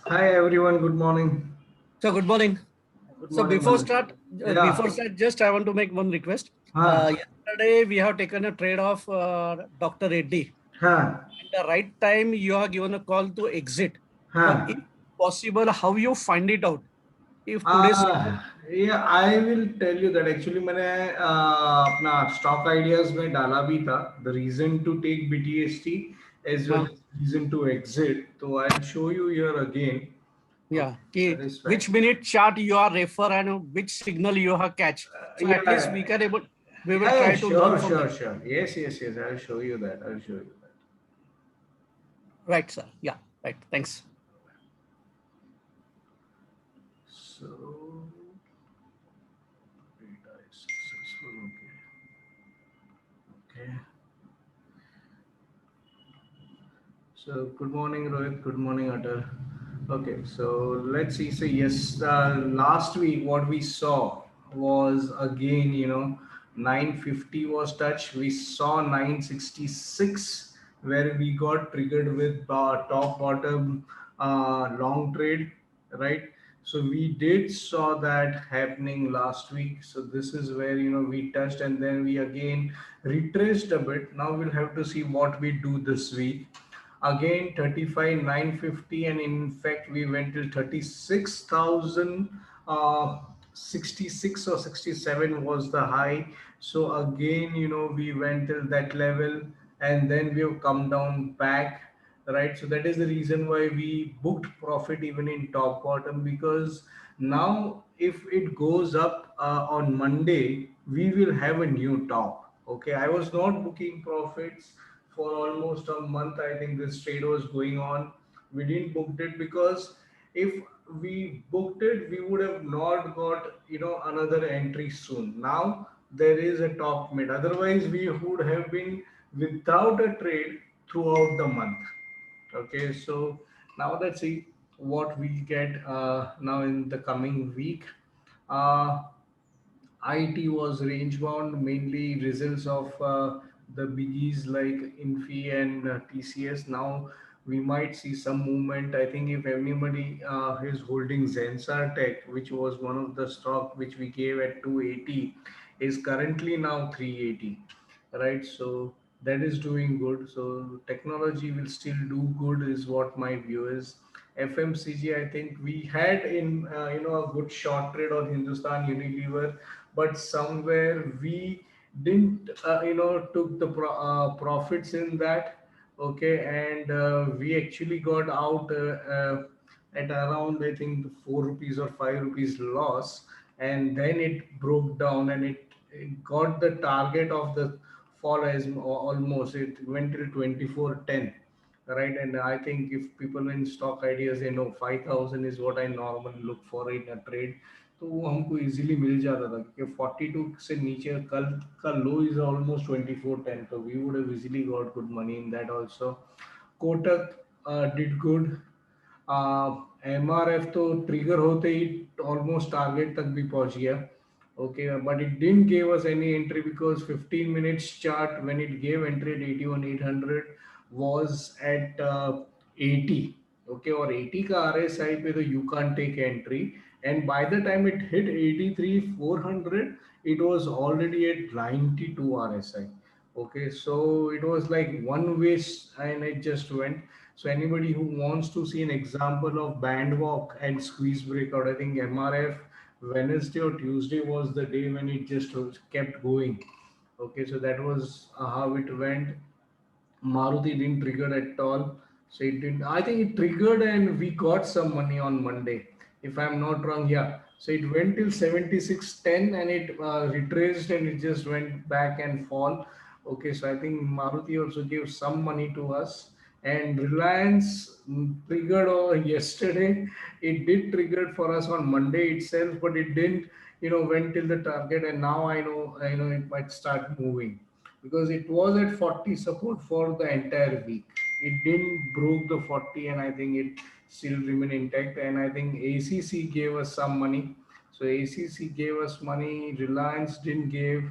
Hi everyone, good morning. So good morning. Good So morning, before Manu. start, Yeah. just I want to make one request. Huh. Yesterday we have taken a trade of Dr. Reddy. Huh. At the right time, you are given a call to exit. So Huh. if possible, how you find it out? If today's Yeah, I will tell you that actually मैंने अपना stock ideas में डाला भी था. The reason to take BTST as well uh, as reason to exit. So I'll show you here again. yeah, Okay, कि that is fine. which minute chart you are refer and which signal you have catch. So at least Yeah, we will yeah, try to learn sure, from sure, that. sure. Yes. I'll show you that. I'll show you that. Right, sir. Yeah, right. Thanks. So data is successful. Okay. So good morning, Rohit. Good morning, Atal. Okay, so let's see. So yes, last week what we saw was again, 950 was touched. We saw 966 where we got triggered with top bottom long trade, right? So we did saw that happening last week. So this is where we touched and then we again retraced a bit. Now we'll have to see what we do this week again 35,950, and in fact we went till 36,000 66 or 67 was the high. So again we went till that level and then we have come down back, right? So that is the reason why we booked profit even in top bottom, because now if it goes up on Monday we will have a new top. Okay, I was not booking profits for almost a month. I think this trade was going on. We didn't book it because if we booked it, we would have not got another entry soon. Now there is a top mid. Otherwise, we would have been without a trade throughout the month. Okay, so now let's see what we get now in the coming week. Uh, IT was range bound, mainly results of the biggies like Infi and TCS. Now we might see some movement. I think if anybody is holding Zensar Tech, which was one of the stock which we gave at 280, is currently now 380, right? So that is doing good. So technology will still do good, is what my view is. FMCG, I think we had in a good short trade on Hindustan Unilever, but somewhere we didn't took the profits in that. Okay, and we actually got out at around, I think, 4 rupees or 5 rupees loss, and then it broke down and it got the target of the fall as almost it went till 2410, right? And I think if people in stock ideas, they know 5,000 is what I normally look for in a trade, तो वो हमको easily मिल जाता था क्योंकि 42 से नीचे कल का लो इज ऑलमोस्ट 2410, तो we would have easily got good money in that also. Kotak did good. MRF तो ट्रिगर होते ही ऑलमोस्ट टारगेट तक भी पहुंच गया. Okay, but it didn't give us any entry because 15 minutes chart when it gave entry at 81,800 was at 80. Okay, or 80 ka RSI pe to you can't take entry, and by the time it hit 83,400 it was already at 92 RSI. Okay, so it was like one way and it just went. So anybody who wants to see an example of band walk and squeeze breakout, I think MRF Wednesday or Tuesday was the day when it just kept going. Okay, so that was how it went. Maruti didn't trigger at all. So it didn't. I think it triggered and we got some money on Monday, if I'm not wrong. Yeah. So it went till 76.10 and it retraced and it just went back and fall. Okay. So I think Maruti also gave some money to us. And Reliance triggered yesterday. It did trigger for us on Monday itself, but it didn't, went till the target. And now I know it might start moving because it was at 40 support for the entire week. It didn't broke the 40 and I think it still remain intact. And I think ACC gave us some money. So ACC gave us money. Reliance didn't give.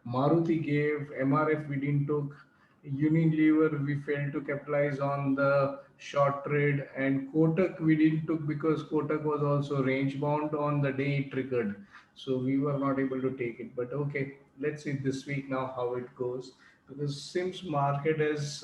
Maruti gave. MRF we didn't took. Unilever, we failed to capitalize on the short trade, and Kotak we didn't took because Kotak was also range bound on the day it triggered, so we were not able to take it. But okay, let's see this week now how it goes, because Sims market has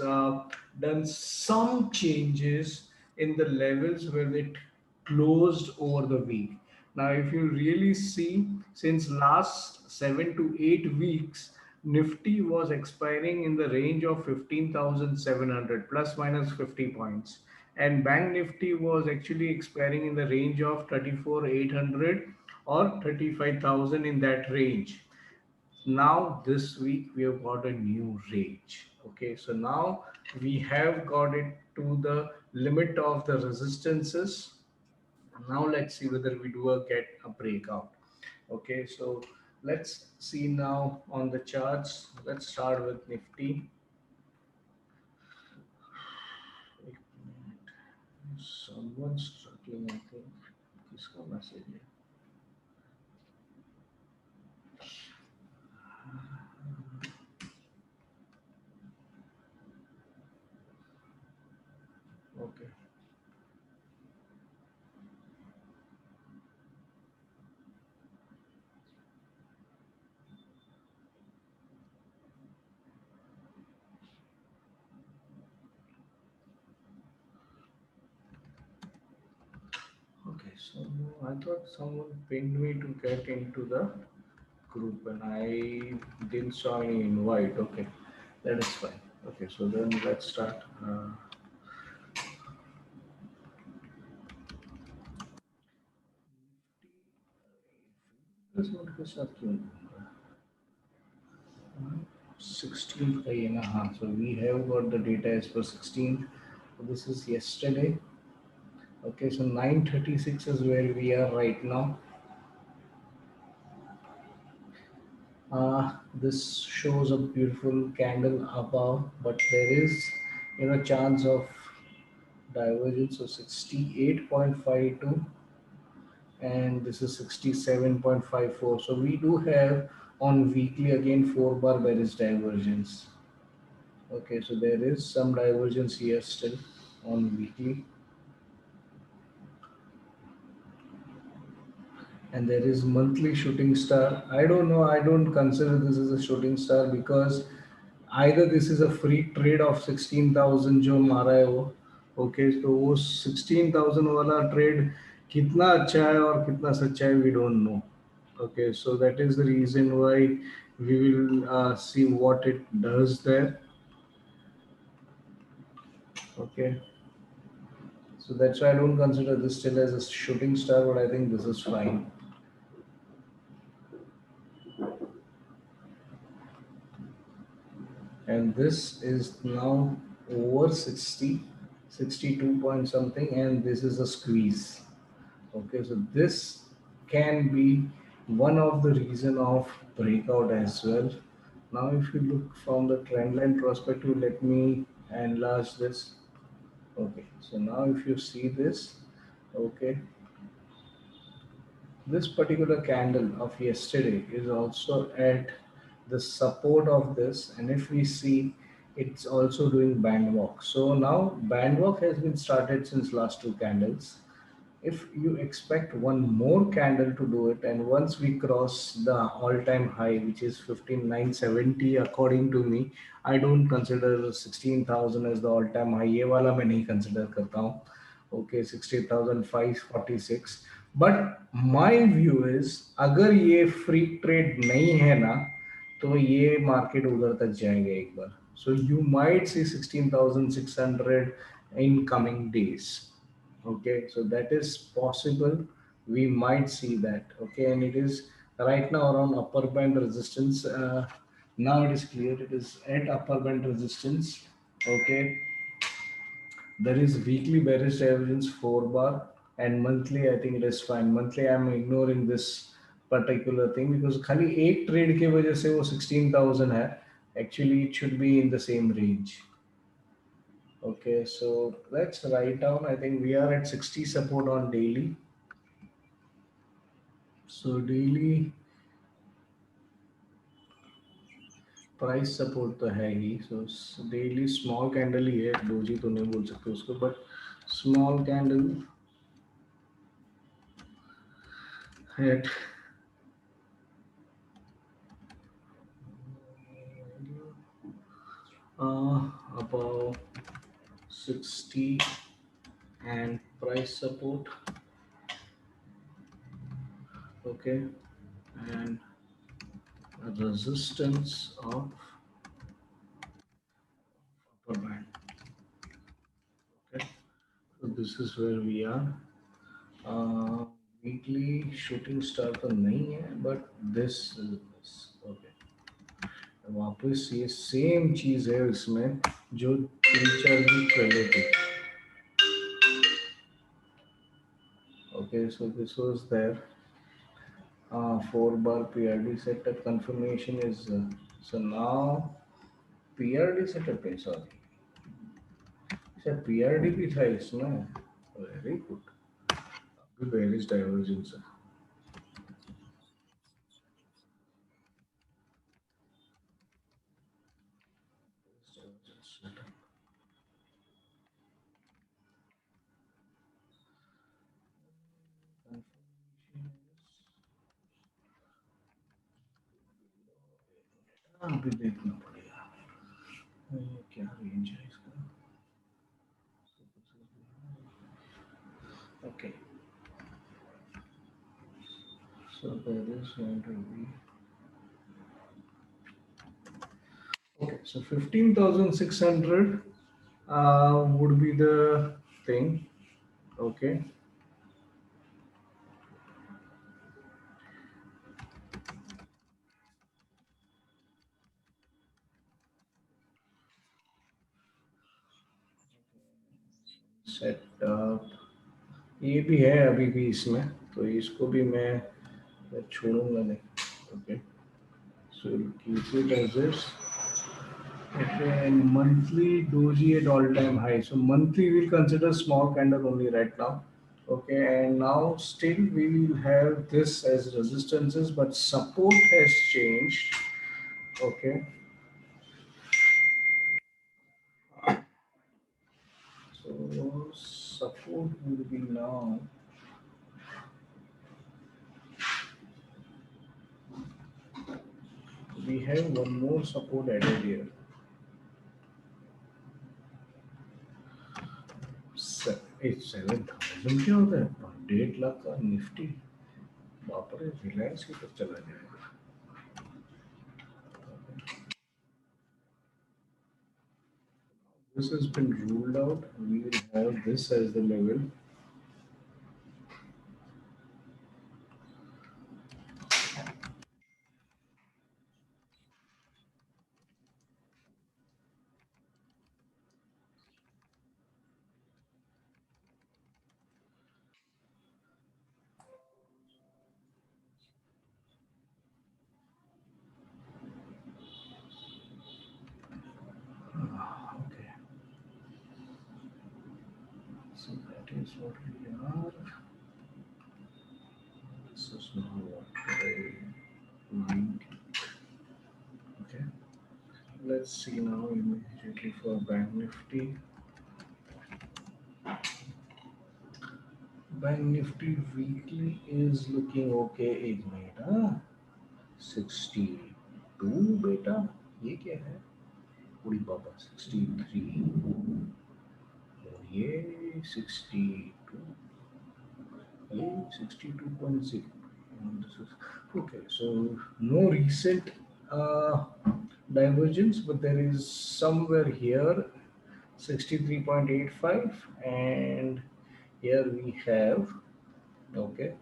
done some changes in the levels where it closed over the week. Now, if you really see, since last 7 to 8 weeks, Nifty was expiring in the range of 15,700 plus minus 50 points, and Bank Nifty was actually expiring in the range of 34,800 or 35,000, in that range. Now this week we have got a new range. Okay, so now we have got it to the limit of the resistances. Now let's see whether we do a get a breakout. Okay, so let's see now on the charts. Let's start with Nifty. Someone's struggling, I think. किसका message है? Okay. Okay, so I thought someone pinged me to get into the group and I didn't saw any invite. Okay, that is fine. Okay, so then let's start. This one के साथ क्यों घूम रहा है? 16th का ये ना, हाँ, so we have got the data as per 16th. So this is yesterday. Okay, so 9:36 is where we are right now. This shows a beautiful candle above, but there is, chance of divergence of 68.52, and this is 67.54. So we do have on weekly again 4 bar bearish divergence. Okay, so there is some divergence here still on weekly, and there is monthly shooting star. I don't know, I don't consider this as a shooting star, because either this is a free trade of 16,000 जो मारा है वो, okay, तो वो 16,000 वाला trade कितना अच्छा है और कितना सच्चा है, we don't know. Okay, so that is the reason why we will see what it does there. Okay, so that's why I don't consider this still as a shooting star, but I think this is fine. And this is now over 60, 62 point something, and this is a squeeze. Okay, so this can be one of the reason of breakout as well. Now if you look from the trend line perspective, let me enlarge this. Okay, so now if you see this, okay, this particular candle of yesterday is also at the support of this, and if we see, it's also doing band walk. So now band walk has been started since last two candles. If you expect one more candle to do it, and once we cross the all-time high, which is 15,970, according to me, I don't consider 16,000 as the all-time high. ये वाला मैं नहीं consider करता हूँ. Okay, 16,546. But my view is, अगर ये free trade नहीं है ना, तो ये market उधर तक जाएगा एक बार. So you might see 16,600 in coming days. Okay, so that is possible, we might see that. Okay, and it is right now around upper band resistance. Now it is clear, it is at upper band resistance. Okay, there is weekly bearish divergence 4 bar, and monthly I think it is fine. Monthly I'm ignoring this particular thing because खाली एक trade के वजह से वो 16,000 है. Actually it should be in the same range. Okay, so let's write down. I think we are at 60 support on daily. So daily, price support तो है ही, so daily small candle ही है, डोजी तो नहीं बोल सकते उसको, but small candle eight above 60 and price support. Okay, and a resistance of upper band. Okay, so this is where we are. Weekly shooting star तो नहीं है, बट दिस ओके, वापस ये सेम चीज है इसमें जो 3-4 वीक पहले थी. Okay, so this was there. 4 bar PRD setup confirmation is so now PRD setup है, sorry, अच्छा PRD भी था इसमें. Very good. अभी बेरिश डाइवर्जेंस है. अभी देखना पड़ेगा ये क्या रेंज है इसका. Okay, so there is going to be, okay, so 15,600 would be the thing. Okay, setup ये भी है अभी भी इसमें, तो इसको भी मैं छोड़ूंगा नहीं. Okay, so keep it as this. Okay, and monthly doji at all time high, so monthly we'll consider small candle only right now. Okay, and now still we will have this as resistances, but support has changed. Okay, so support will be now we have one more support added here. It's 7,000 क्या होता है 1.5 लाख का Nifty. बाप रे, रिलायंस की तरफ चला जाएगा. This has been ruled out. We will have this as the level. Okay, so that is what we are. This is now what I. Okay, let's see now immediately for Bank Nifty. Bank Nifty weekly is looking okay. एक minute, हाँ 62 बेटा, ये क्या है पूरी बाबा. 63 और ये 62, ये 62.6. Okay, so no recent uh, divergence, but there is somewhere here 63.85, and here we have, okay,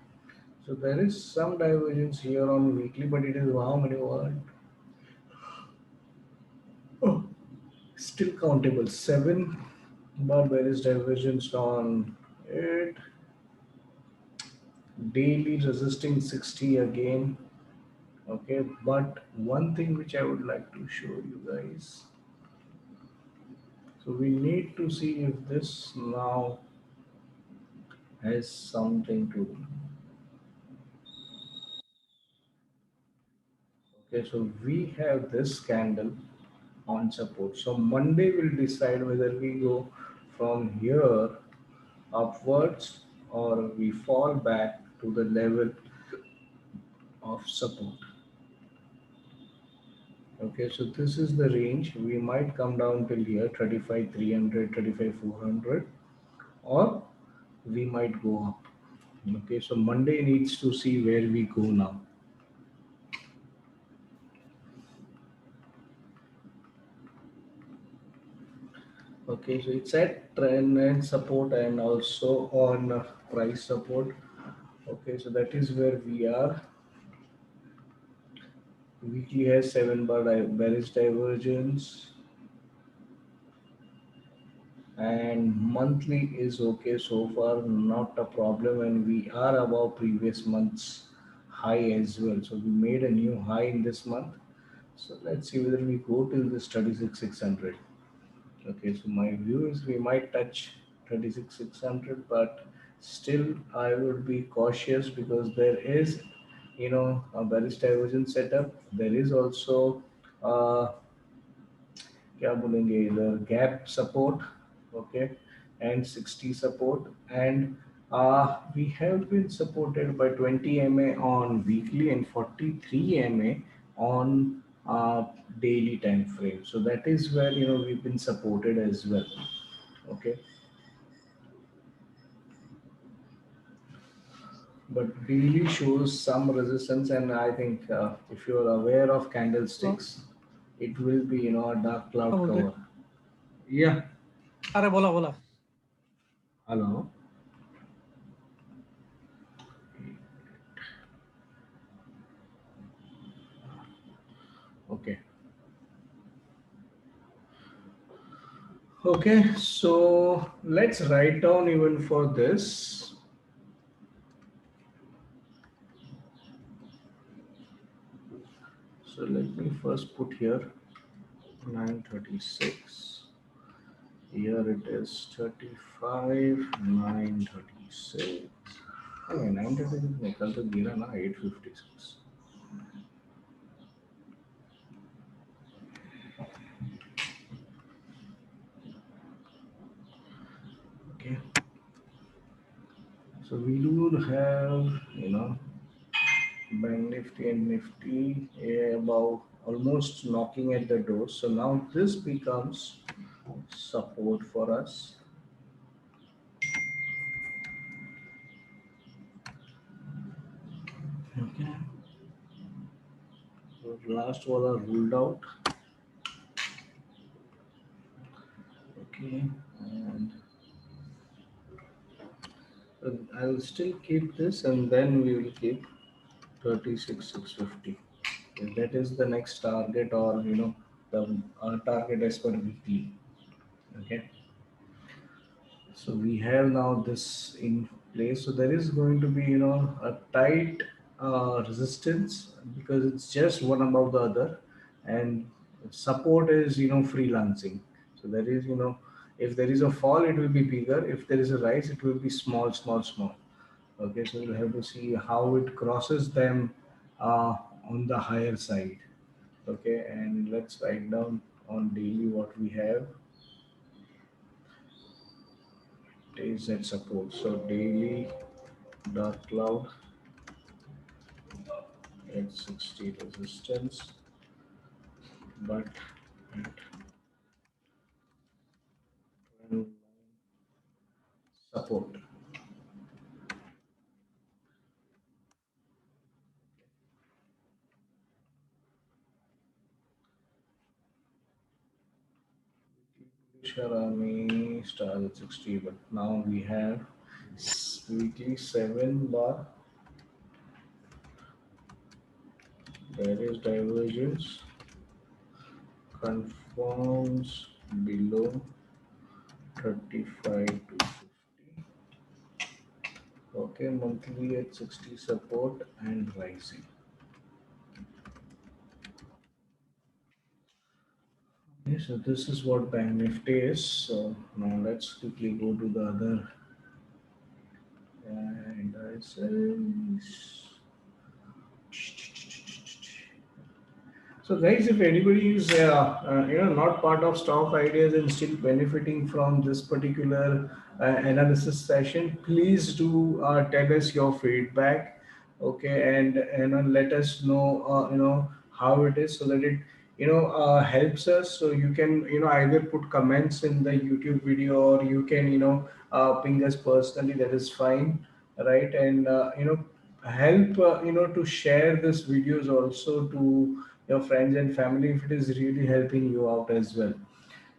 so there is some divergence here on weekly, but it is how many one? Oh, still countable. 7 bar bearish divergence on it. Daily resisting 60 again. Okay, but one thing which I would like to show you guys. So we need to see if this now has something to do. Okay, so we have this candle on support. So Monday will decide whether we go from here upwards or we fall back to the level of support. Okay, so this is the range. We might come down till here 35,300, 35,400, or we might go up. Okay, so Monday needs to see where we go now. Okay, so it's at trend and support and also on price support. Okay, so that is where we are. Weekly has 7 bar bearish divergence, and monthly is okay so far, not a problem, and we are above previous month's high as well. So we made a new high in this month. So let's see whether we go till this 36,600. Okay, so my view is we might touch 36,600, but still I would be cautious because there is, a bearish divergence setup. There is also uh, क्या बोलेंगे इधर gap support, okay, and 60 support, and we have been supported by 20 MA on weekly and 43 MA on daily time frame. So that is where we've been supported as well. Okay, but daily shows some resistance, and I think if you are aware of Hello? candlesticks, it will be a dark क्या cloud बोल रहे? cover. Yeah. अरे बोला बोला. Hello. Okay. Okay, so let's write down even for this. So let me first put here 936. Here it is 35, 936. Okay, 936 निकल तो गिरा ना 856. Okay, so we do have Bank Nifty and Nifty about almost knocking at the door. So now this becomes support for us. Okay. So last one are ruled out. Okay, and I'll still keep this, and then we will keep 36,650. That is the next target, or the our target as per weekly. Okay, so we have now this in place. So there is going to be a tight resistance because it's just one above the other, and support is freelancing. So there is if there is a fall, it will be bigger. If there is a rise, it will be small, small, small. Okay, so we'll have to see how it crosses them uh, on the higher side. Okay, and let's write down on daily what we have. Days at support. So daily dark cloud at 60 resistance, but at 12 support. Sharami stars at 60, but now we have weekly 7 bar. There is divergence, conforms below 35 to 50. Okay, monthly at 60 support and rising. Okay, so this is what Bank Nifty is. So now let's quickly go to the other indices. So guys, if anybody is not part of Stock Ideas and still benefiting from this particular analysis session, please do tell us your feedback, okay, and let us know how it is, so that it helps us. So you can either put comments in the YouTube video, or you can ping us personally. That is fine, right? And help to share this videos also to your friends and family if it is really helping you out as well.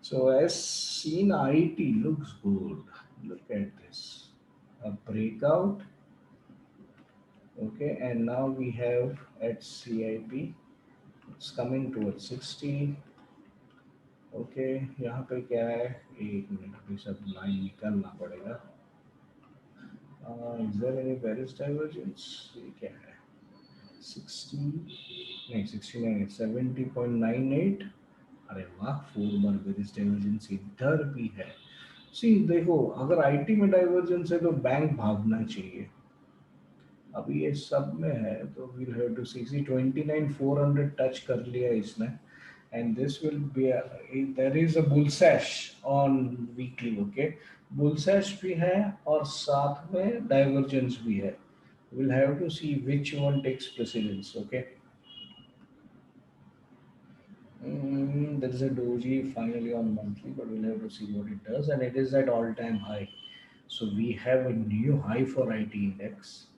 So as seen, IT looks good. Look at this, a breakout. Okay, and now we have at CIP, it's coming towards 60. Okay, यहाँ पे क्या है, एक minute अभी सब line निकालना पड़ेगा. Is there any bearish divergence, ये क्या है, 60 नहीं 69 70.98. अरे वाह, 4 बार बेरिश डाइवर्जेंस इधर भी है. सी देखो, अगर आईटी में डाइवर्जेंस है तो बैंक भागना चाहिए. अभी ये सब में है तो we'll have to see 29,400 touch कर लिया इसने. And this will be there is a bull sash on weekly. Okay, bull sash भी है और साथ में divergence भी है. We'll have to see which one takes precedence. Okay. There is a doji finally on monthly, but we'll have to see what it does, and it is at all-time high. So we have a new high for IT index.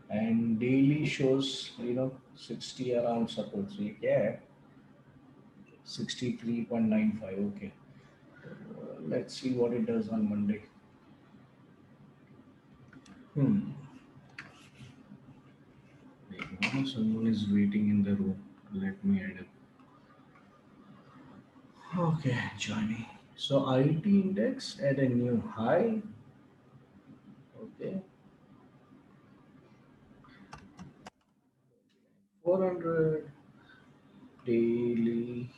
And daily shows 60 around support. So yeah, 63.95. Okay, let's see what it does on Monday. Someone is waiting in the room. Let me add it. Okay, Johnny. So IT index at a new high. Okay, 400 daily.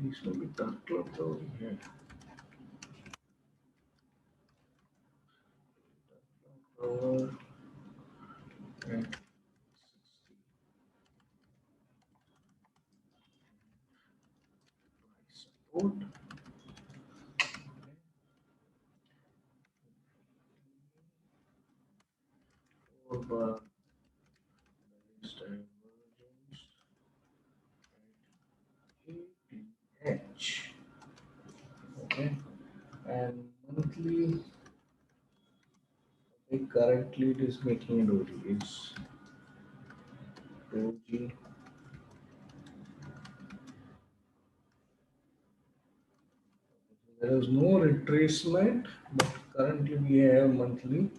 This will be dark club though. Yeah. Over at 60. Support. Over divergence at ATH. Okay, and monthly, currently it is making a doji. It's doji. There is no retracement, but currently we have monthly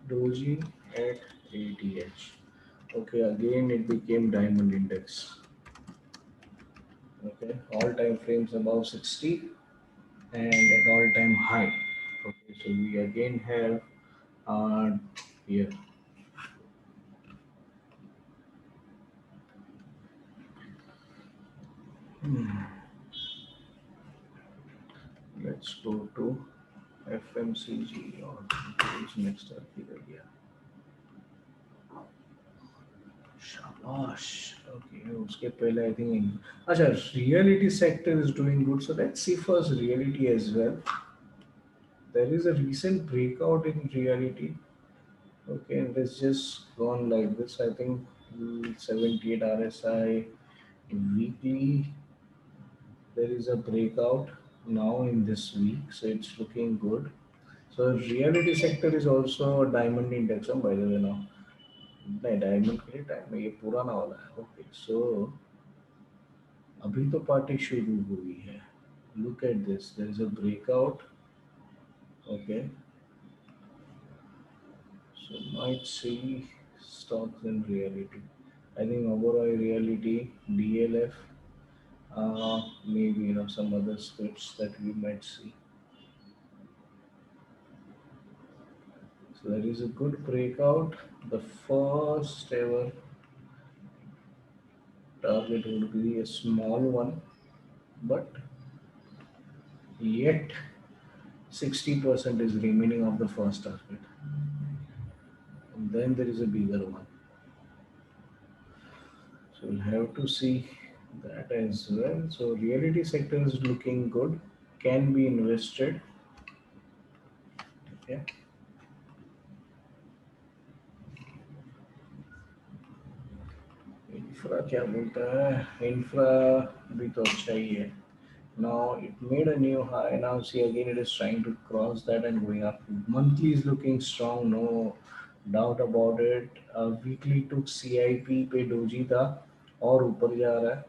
doji at ATH. Okay, again it became diamond index. Okay, all time frames above 60 and at all time high. Okay, so we again have here. Let's go to FMCG or which next up here. Shabash. Okay, उसके पहले I think अच्छा, reality sector is doing good. So let's see first reality as well. There is a recent breakout in reality. Okay, and it's just gone like this. I think 78 RSI weekly. There is a breakout now in this week, so it's looking good. So reality sector is also a diamond index, by the way now. नहीं, diamond के लिए time ये पुराना वाला है. Okay, सो अभी तो party शुरू हुई है. Look at this, there is a breakout. Okay, so might see stocks in reality. I think overall reality, DLF, maybe some other scripts that we might see. So there is a good breakout. The first ever target would be a small one. but yet 60% is remaining of the first target, and then there is a bigger one. So we'll have to see that as well. So reality sector is looking good, can be invested. Okay. Infra क्या बोलता है, infra भी तो अच्छा ही है. Now it made a new high. Now see again it is trying to cross that and going up. Monthly is looking strong, no doubt about it. Weekly took CIP पे doji था और ऊपर जा रहा है.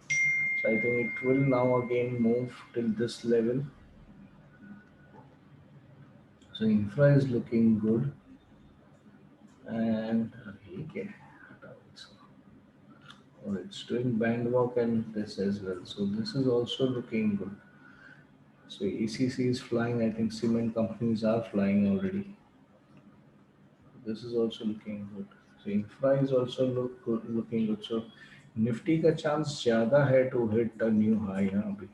So I think it will now again move till this level. So infra is looking good, and okay, oh, it's doing band walk and this as well. So this is also looking good. So ACC is flying. I think cement companies are flying already. This is also looking good. So infra is also looking good. So Nifty का chance ज़्यादा है to hit a new high यहाँ पे.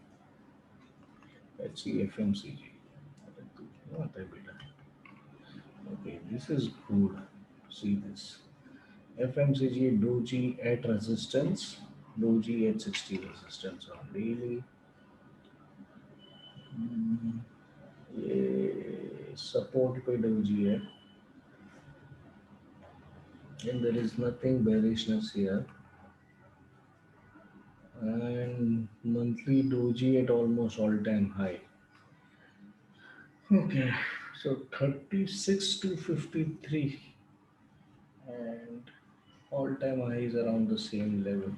Let's see FMCG. What है बेटा? Okay, this is good. See this. FMCG Doji at resistance. Doji at 60 resistance on daily. ये support पे Doji है. And there is nothing bearishness here. And monthly doji at almost all-time high. Okay, so 36 to 53 and all-time high is around the same level.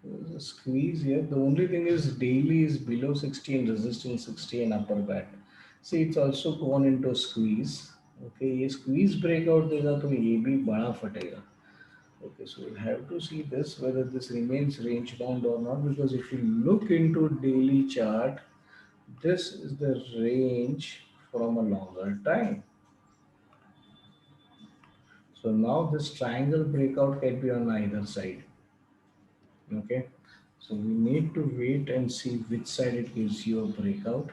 There's a squeeze here. The only thing is daily is below 60 and resistance 60 and upper band. See, it's also gone into squeeze. Okay, ये squeeze breakout देगा तो ये भी बड़ा फटेगा. Okay, so we'll have to see this whether this remains range bound or not, because if you look into daily chart, this is the range from a longer time. So now this triangle breakout can be on either side. Okay, so we need to wait and see which side it gives you a breakout.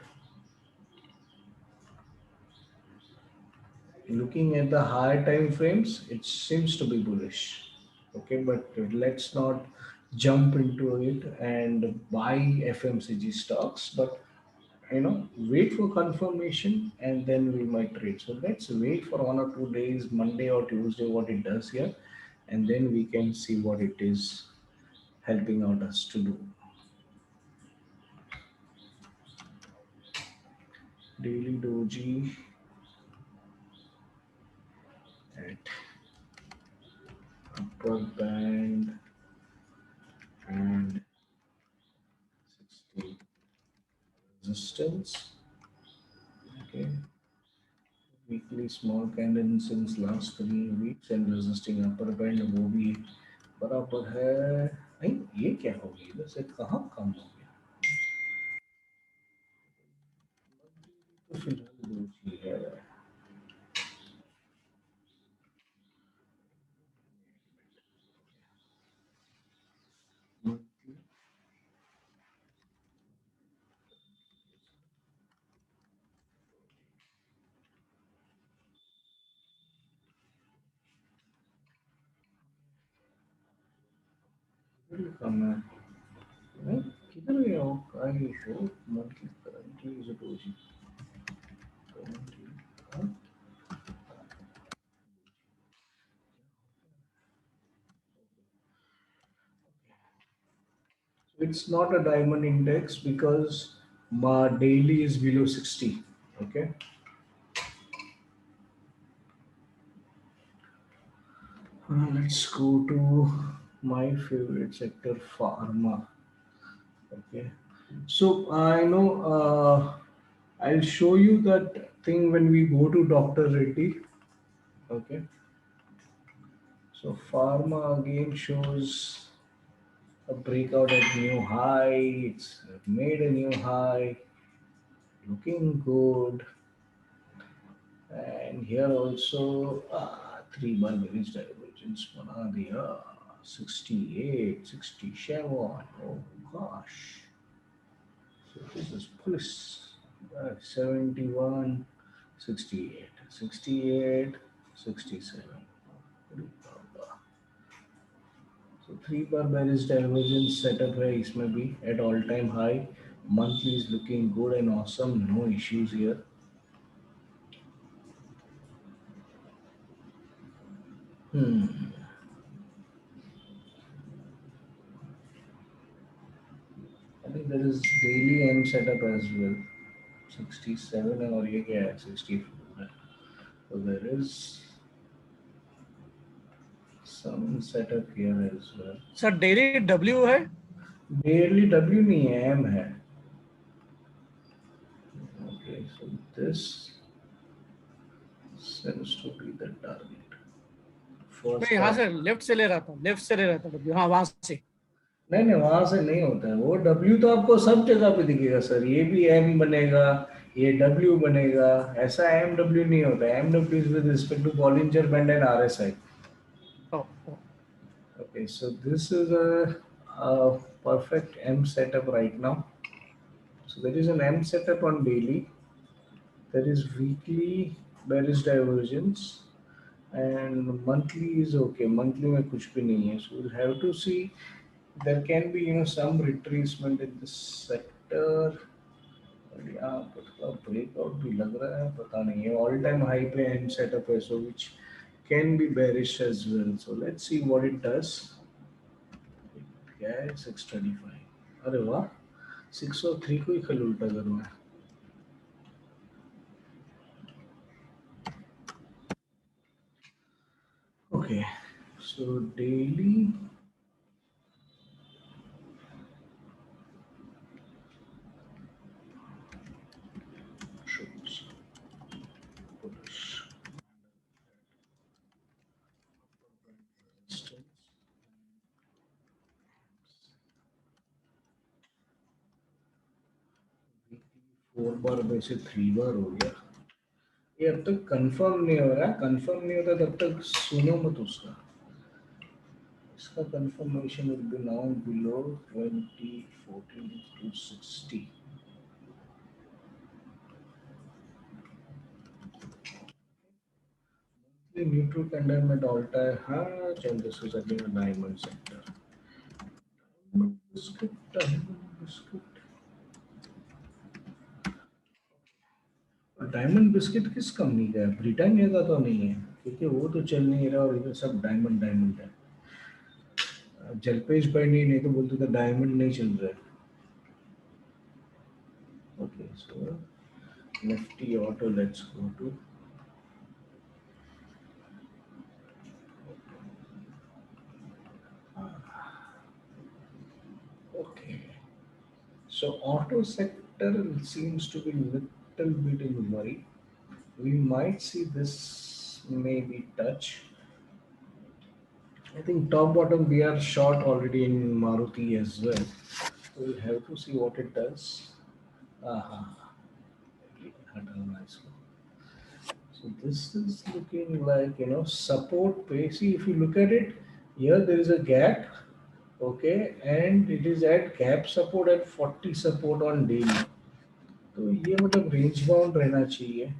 Looking at the higher time frames, it seems to be bullish. Okay, but let's not jump into it and buy FMCG stocks, but wait for confirmation and then we might trade. So let's wait for 1 or 2 days, Monday or Tuesday, what it does here, and then we can see what it is helping out us to do. Daily doji at upper band and 60 resistance. Okay, weekly small candle since last 3 weeks and resisting upper band वो भी बराबर है. नहीं, ये क्या हो गया, इधर से कहाँ कम हो गया. तो फिलहाल दोषी है. कम है. नहीं, किधर गया हो, I show monthly currently is a दोषी. Currently it's not a diamond index because my daily is below 60. Okay, let's go to my favorite sector, pharma. Okay, so I know I'll show you that thing when we go to Dr. Reddy. Okay, so pharma again shows a breakout at new high. It's made a new high, looking good. And here also 3 bar bearish divergence बना दिया. 68, 67. Oh gosh. So this is police. 71, 68, 68, 67. So 3 bar bearish divergence setup है इसमें भी at all time high. Monthly is looking good and awesome. No issues here. I think there is daily M setup as well. 67 और ये क्या है 64 है. So there is some setup here as well. Sir daily W है. Daily W नहीं है M है. Okay, so this seems to be the target. मैं यहाँ से लेफ्ट से ले रहा था, लेफ्ट से ले रहा था डब्ल्यू. हाँ, वहां से. नहीं नहीं वहां से नहीं होता है वो. डब्ल्यू तो आपको सब जगह पे दिखेगा सर. ये भी एम बनेगा, ये डब्ल्यू बनेगा. ऐसा एम डब्ल्यू नहीं होता. M W is with respect to Bollinger band and RSI. Okay, so this is a perfect M setup right now. So there is an M setup on daily. There is weekly bearish divergence and monthly is okay. Monthly में कुछ भी नहीं है. So we'll have to see. There can be some retracement in this sector. यहाँ पर थोड़ा breakout भी लग रहा है. पता नहीं है. ऑल टाइम हाई पे एम सेटअप है. So which can be bearish as well. So let's see what it does. क्या है 635. अरे वाह 603 को ही खल उल्टा करना है. Okay, so daily shows bullish resistance. 4 बार में से 3 बार हो गया. ये अब तक कंफर्म नहीं हो रहा. कंफर्म नहीं होता तब तक सुनो मत उसका. इसका confirmation will be now below 2014 to 60. The neutral candle में डालता है. हाँ चल. This is again a diamond sector. Diamond biscuit किस कंपनी का है? ब्रिटानिया का तो नहीं है क्योंकि वो तो चल नहीं रहा और इधर सब डायमंड डायमंड है. जलपेश भाई नहीं तो बोलते थे डायमंड नहीं चल रहा है. Okay so Nifty auto let's go to. Okay, so auto sector seems to be little bit in worry. We might see this maybe touch. I think top bottom we are short already in Maruti as well. We'll have to see what it does. Nice one. So this is looking like support pay. See if you look at it, here there is a gap. Okay, and it is at gap support at 40 support on daily. तो ये मतलब range bound रहना चाहिए.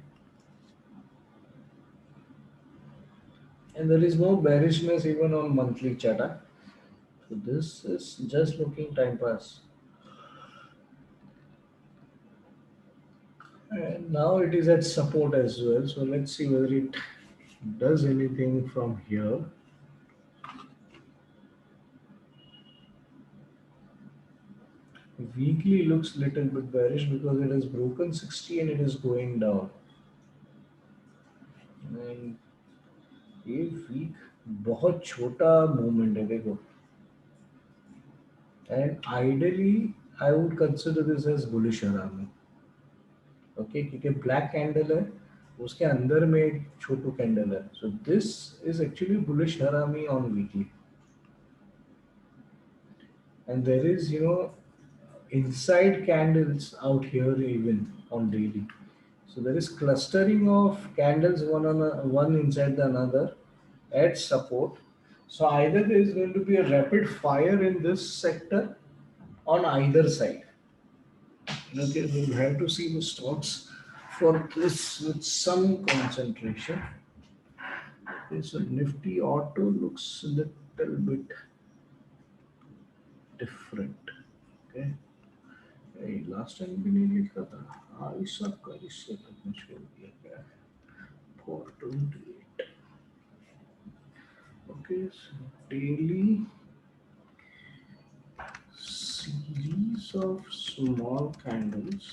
And there is no bearishness even on monthly chart. So this is just looking time pass. And now it is at support as well. So let's see whether it does anything from here. Weekly looks little bit bearish because it has broken 60 and it is going down. And ये week बहुत छोटा movement है देखो. And ideally I would consider this as bullish harami. Okay क्योंकि black candle है उसके अंदर में एक छोटू कैंडल है. So this is actually bullish harami on weekly. And there is inside candles out here even on daily. So there is clustering of candles one inside the another at support, So either there is going to be a rapid fire in this sector on either side. Okay, we'll have to see the stocks for this with some concentration. Okay, so Nifty Auto looks a little bit different. Okay, hey, last time भी नहीं लिखा था ऐसा कर इससे करना छोड़ दिया गया 428. Okay, so daily series of small candles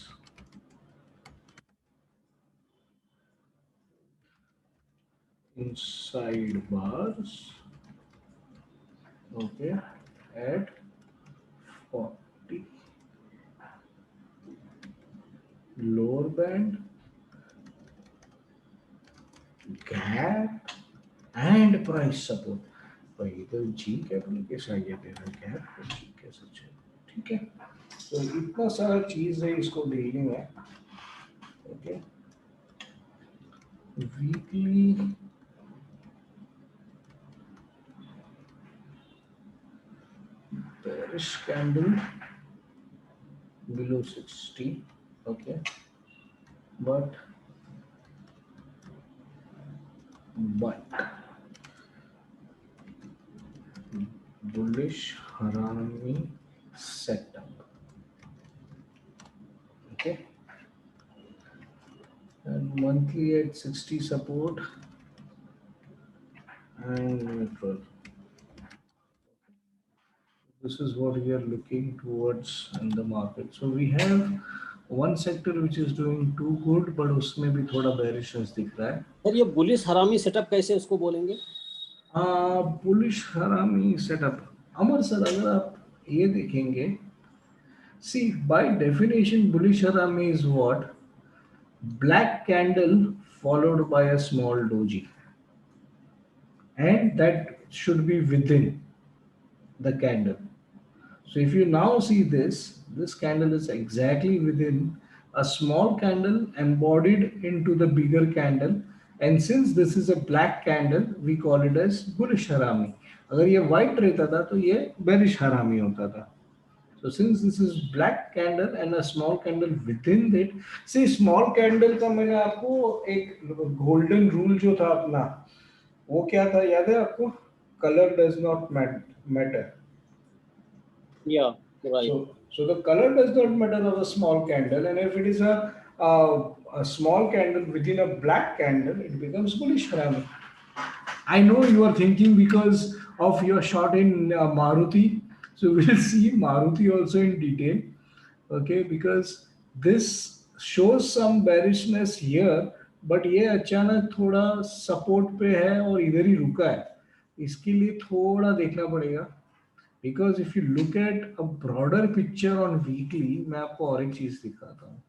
in sidebars. Okay, at 40 lower band gap and price support. भाई इधर जी कैपिटल कैसे आ गया तेरा गैप जी कैसे चल ठीक है तो इतना सारा चीज है इसको डेली में okay weekly bearish candle below 60 okay but bullish harami setup okay and monthly at 60 support and neutral. This is what we are looking towards in the market. So we have one sector which is doing too good, but उसमें भी थोड़ा bearishness दिख रहा है. Sir ये bullish हरामी setup कैसे उसको बोलेंगे? बुलिश हरामी सेटअप अमर सर अगर आप ये देखेंगे see by definition bullish harami is what black candle followed by a small doji and that should be within the candle. So if you now see this, this candle is exactly within a small candle embodied into the bigger candle. And since this is a black candle, we call it as bullish harami. अगर ये white रहता था तो ये bearish harami होता था. So since this is black candle and a small candle within it, see small candle का मैंने आपको एक golden rule जो था अपना, वो क्या था याद है आपको? Color does not matter. Yeah, right. So the color does not matter of a small candle, and if it is a small candle within a black candle, it becomes bullish harami. I know you are thinking because of your shot in Maruti. So we'll see Maruti also in detail. Okay, because this shows some bearishness here, but ये अचानक थोड़ा support पे है और इधर ही रुका है. इसके लिए थोड़ा देखना पड़ेगा. Because if you look at a broader picture on weekly, मैं आपको और एक चीज दिखाता हूँ.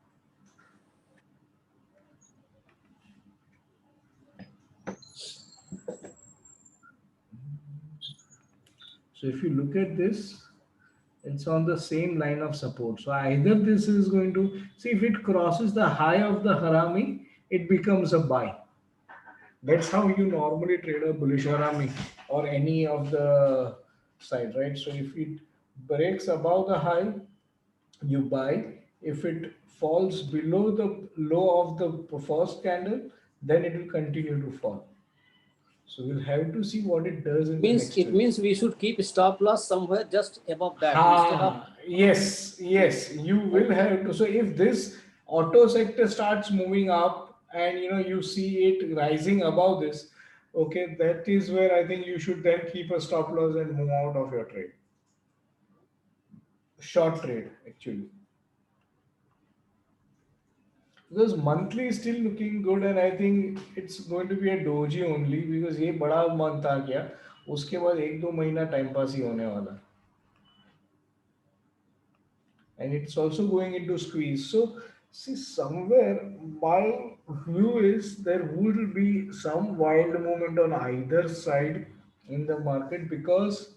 So if you look at this, it's on the same line of support. So either this is going to see if it crosses the high of the harami, it becomes a buy. That's how you normally trade a bullish harami or any of the side, right? So if it breaks above the high, you buy. If it falls below the low of the first candle, then it will continue to fall. So we'll have to see what it does in the next It means we should keep stop loss somewhere just above that. Yes, you will have to. So if this auto sector starts moving up and you see it rising above this, okay, that is where I think you should then keep a stop loss and move out of your trade. Short trade, actually. Because monthly is still looking good and I think it's going to be a doji only because ये बड़ा month आ गया उसके बाद एक दो महीना time pass ही होने वाला and it's also going into squeeze. So see somewhere my view is there will be some wild movement on either side in the market because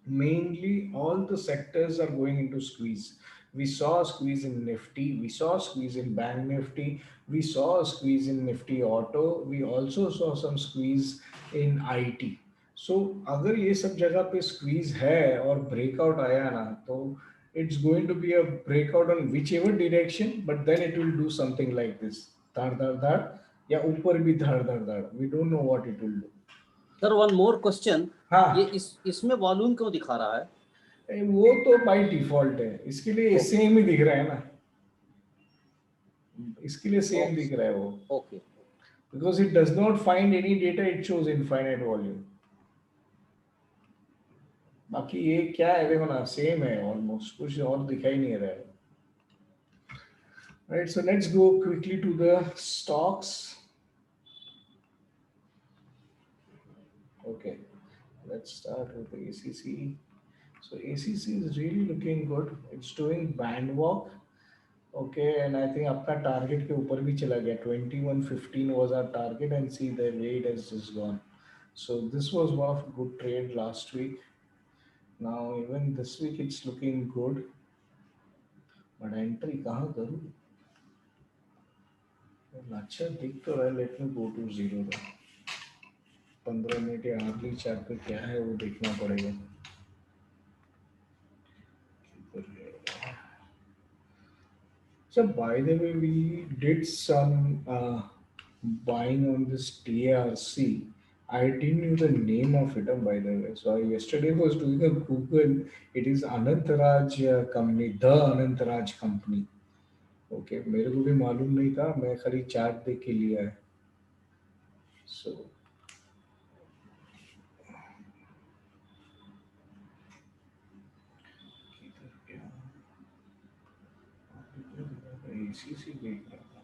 mainly all the sectors are going into squeeze. We saw a squeeze in Nifty, we saw a squeeze in Bank Nifty, we saw a squeeze in Nifty Auto, we also saw some squeeze in IT. सो अगर ये सब जगह पे squeeze है और breakout आया ना, तो it's going to be a breakout on whichever direction, but then it will do something like this, धाड़ धाड़ धाड़, या ऊपर भी धाड़ धाड़ धाड़, we don't know what it will do. Sir one more question, ये हाँ, इसमें वॉल्यूम क्यों दिखा रहा है? वो तो बाय डिफॉल्ट है, इसके लिए ओके सेम ही दिख रहा है ना, इसके लिए सेम ओके दिख रहा है वो, okay. Because it does not find any data, it shows infinite volume. बाकी ये क्या है देखो ना, सेम है ऑलमोस्ट, कुछ और दिखाई नहीं रहा है। Right, so let's go quickly to the stocks. Okay, let's start with the ACC. So ACC is really looking good. It's doing band walk. Okay, and I think अपना target के ऊपर भी चला गया. 2115 was our target, and see the rate has just gone. So this was one of good trade last week. Now even this week it's looking good. But entry कहाँ करूँ? अच्छा दिख तो रहा है. Let me go to zero. 15 minute या early chart पे क्या है वो देखना पड़ेगा. So by the way, we did some buying on this TRC. I didn't know the name of it, by the way. So I yesterday was doing a Google. It is Anantaraj company, the Anantaraj company. Okay, मेरे को भी मालूम नहीं था, मैं खाली chart देख के लिया है. So ACC देख रहा था.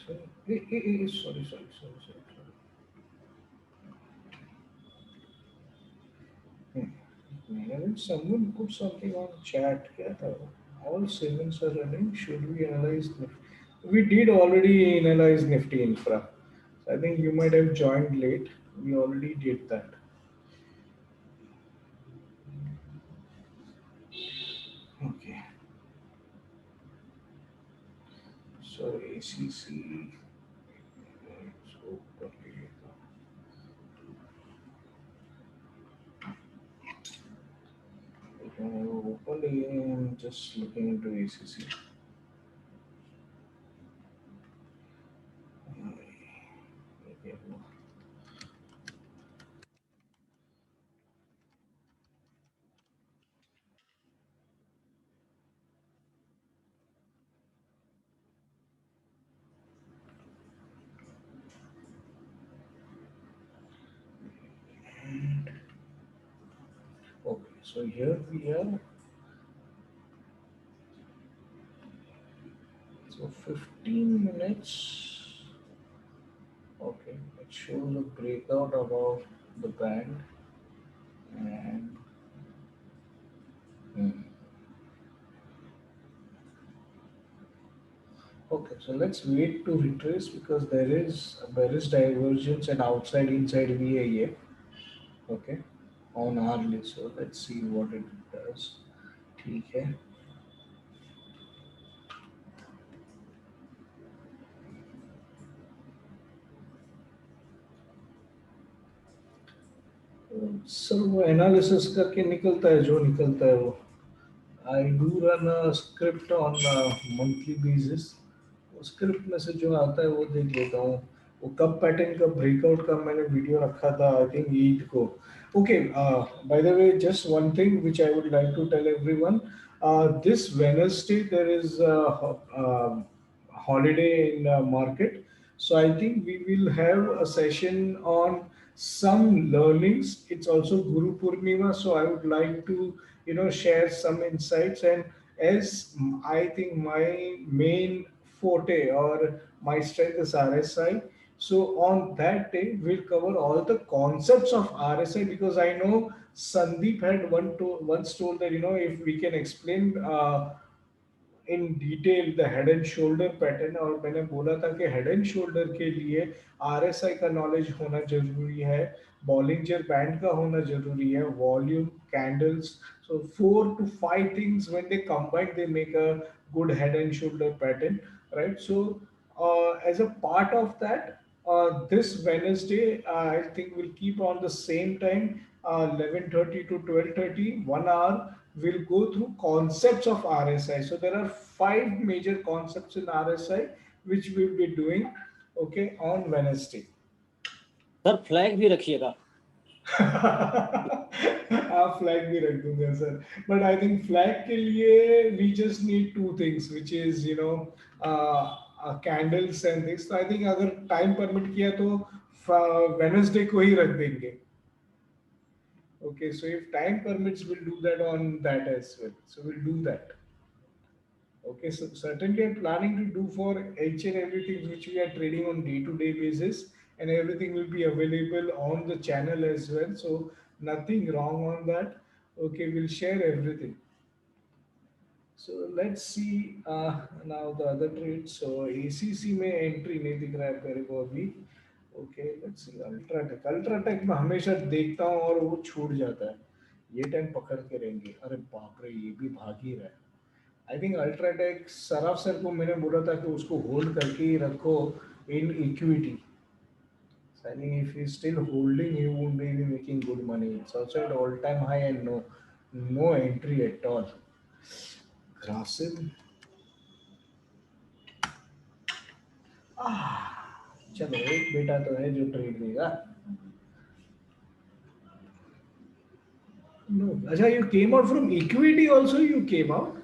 Sorry. Someone put something on chat. क्या था? All segments are running. Should we analyze Nifty? We did already analyze Nifty Infra. I think you might have joined late. We already did that. Okay. So ACC. So open again. Just looking into ACC. Okay, so here we are. So 15 minutes. Okay, it shows a breakout above the band, and okay, so let's wait to retrace because there is divergence and outside inside VA. Okay, on our list. So let's see what it does. ठीक है. Sir वो analysis करके निकलता है जो निकलता है वो. I do run a script on monthly basis. Script में से जो आता है वो देख लेता हूँ. वो कब पैटर्न का ब्रेकआउट का मैंने वीडियो रखा था, आई थिंक ईद को. Okay, by the way just one thing which I would like to tell everyone, this Wednesday there is holiday in market. So I think we will have a session on some learnings. It's also Guru Purnima, so I would like to share some insights. And as I think my main forte or my strength is RSI, so on that day we'll cover all the concepts of RSI, because I know Sandeep had once told that if we can explain in detail the head and shoulder pattern, और मैंने बोला था कि head and shoulder के लिए RSI का knowledge होना जरूरी है, बॉलिंजर बैंड का होना जरूरी है, volume, candles. So 4 to 5 things when they combine they make a good head and shoulder pattern, right? So as a part of that, This Wednesday, I think we'll keep on the same time, 11:30 to 12:30, 1 hour. We'll go through concepts of RSI. So there are five major concepts in RSI which we'll be doing, okay, on Wednesday. Sir flag भी रखिएगा. आप flag भी रख दूंगा sir, but I think flag के लिए we just need two things which is candles and things. तो I think अगर टाइम परमिट किया तो वेनसडे को ही रख देंगे. Okay, so if time permits, we'll do that on that as well. So we'll do that. Okay, so certainly I'm planning to do for each and everything which we are trading on day-to-day basis, and everything will be available on the channel as well. So nothing wrong on that. Okay, we'll share everything. So let's see now the other trades. So ACC में entry नहीं दिख रहा है मेरे को अभी. Okay, let's see Ultratech. Ultratech में हमेशा देखता हूँ और वो छूट जाता है. ये टाइम पकड़ के रहेंगे. अरे बाप रे, ये भी भाग ही रहा है. I think UltraTech Saraf sir को मैंने बोला था कि उसको होल्ड करके ही रखो in equity. I think if he's still holding, he won't be making good money. It's also at all-time high and no entry at all. Grasim. चलो एक बेटा तो है जो ट्रेड देगा. No, अच्छा, you came out from equity also. You came out.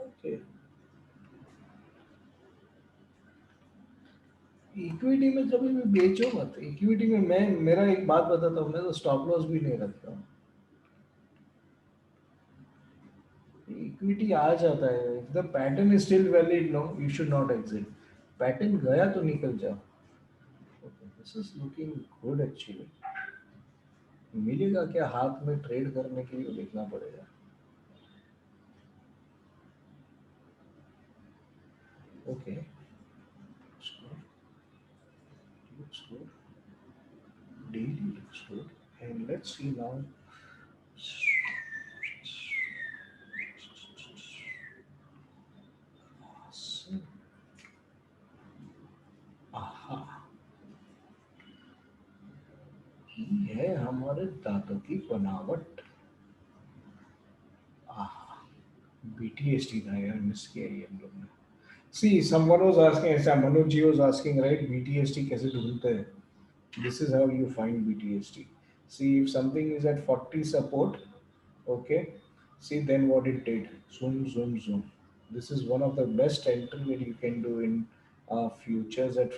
Okay. Equity में कभी भी बेचो मत. इक्विटी में मैं मेरा एक बात बताता हूँ, मैं तो स्टॉप लॉस भी नहीं रखता हूँ. इक्विटी आ जाता है. If the pattern is still valid, no you should not exit. Pattern गया तो निकल जाओ. This is looking good actually. मिलेगा क्या हाथ में ट्रेड करने के लिए, देखना पड़ेगा. Okay, looks good. Daily looks good. And let's see now. ये है हमारे दांतों की बनावट. BTST था यार, मिस किया ये हम लोग ने. See, someone was asking, Manoj ji was asking, right? BTST कैसे ढूंढते हैं? This is how you find BTST. See, if something is at 40 support, okay, see then what it did. Zoom, zoom, zoom. This is one of the best entry that you can do in futures at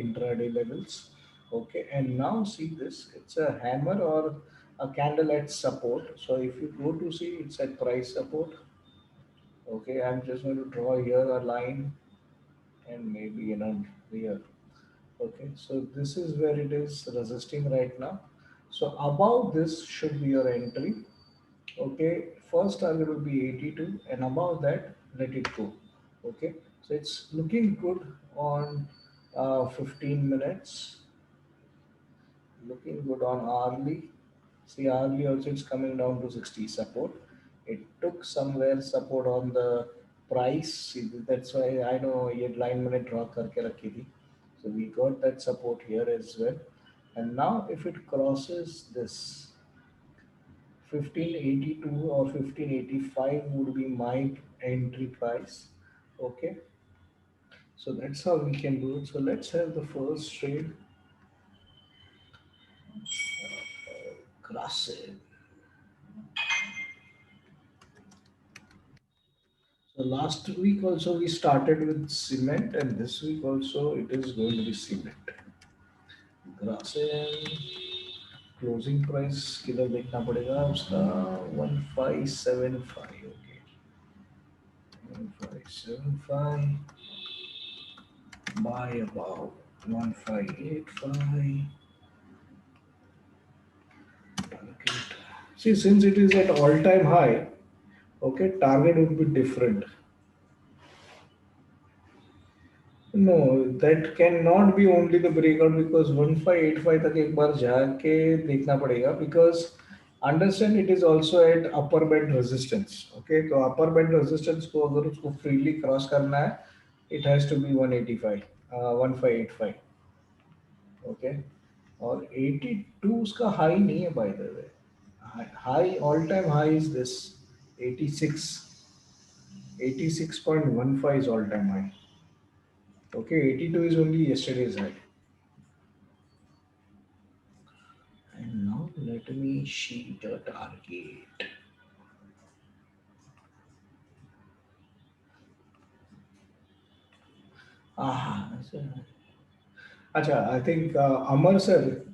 intraday levels. Okay, and now see this. It's a hammer or a candle at support. So if you go to see, it's at price support. Okay, I'm just going to draw here a line and maybe here. Okay, so this is where it is resisting right now. So above this should be your entry. Okay, first target will be 82 and above that let it go. Okay, so it's looking good on 15 minutes. Looking good on hourly. See, hourly also it's coming down to 60 support. It took somewhere support on the price. See, that's why I know ये line मैंने draw करके रखी थी. So we got that support here as well. And now if it crosses this 1582 or 1585 would be my entry price. Okay. So that's how we can do it. So let's have the first trade. Grasim. So last week also we started with cement, and this week also it is going to be cement. Grasim closing price किधर देखना पड़ेगा उसका 1575. Okay, 1575 by about 1585. Target. See, since it is at all-time high, okay, target would be different. No, that cannot be only the breakout because 1585 तक एक बार जाके देखना पड़ेगा because understand it is also at upper band resistance. Okay, तो upper band resistance को अगर उसको freely cross करना है it has to be 185, 1585. Okay, और 82 उसका हाई नहीं है by the way. High, all time high is this 86. 86.15 is all time high. Okay, 82 is only yesterday's high. And now let me see the target. अच्छा, I think Amar sir,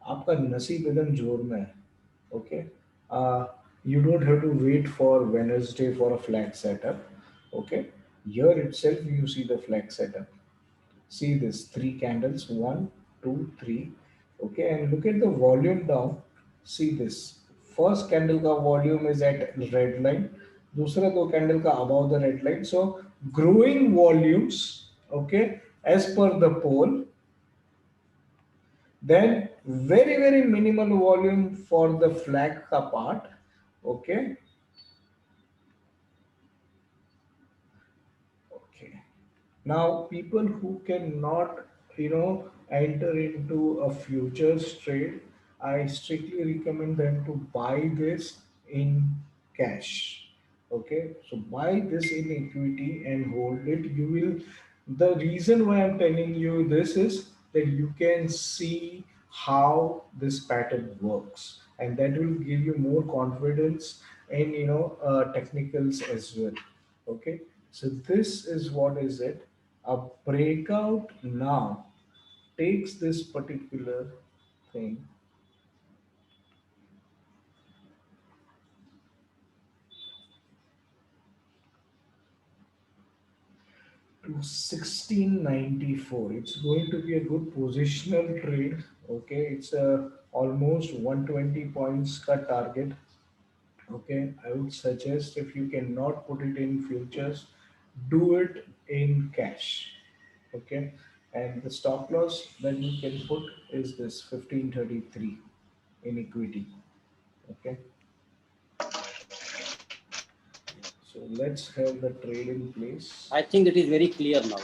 आपका नसीब एकदम जोर में है. Okay, you don't have to wait for Wednesday for a flag setup. Okay, here itself you see the flag setup. See this three candles, one, two, three. Okay, and look at the volume down. See this first candle का volume is at red line, दूसरा दो candle का above the red line. So growing volumes, okay, as per the pole. Then very minimal volume for the flag ka part. Okay. Okay. Now people who cannot, enter into a futures trade, I strictly recommend them to buy this in cash. Okay, so buy this in equity and hold it. You will. The reason why I'm telling you this is that you can see how this pattern works, and that will give you more confidence in technicals as well. Okay, so this is what is it. A breakout now takes this particular thing to 1694. It's going to be a good positional trade. Okay, it's a almost 120 points cut target. Okay, I would suggest if you cannot put it in futures, do it in cash. Okay, and the stop loss that you can put is this 1533 in equity. Okay, so let's have the trade in place. I think it is very clear now.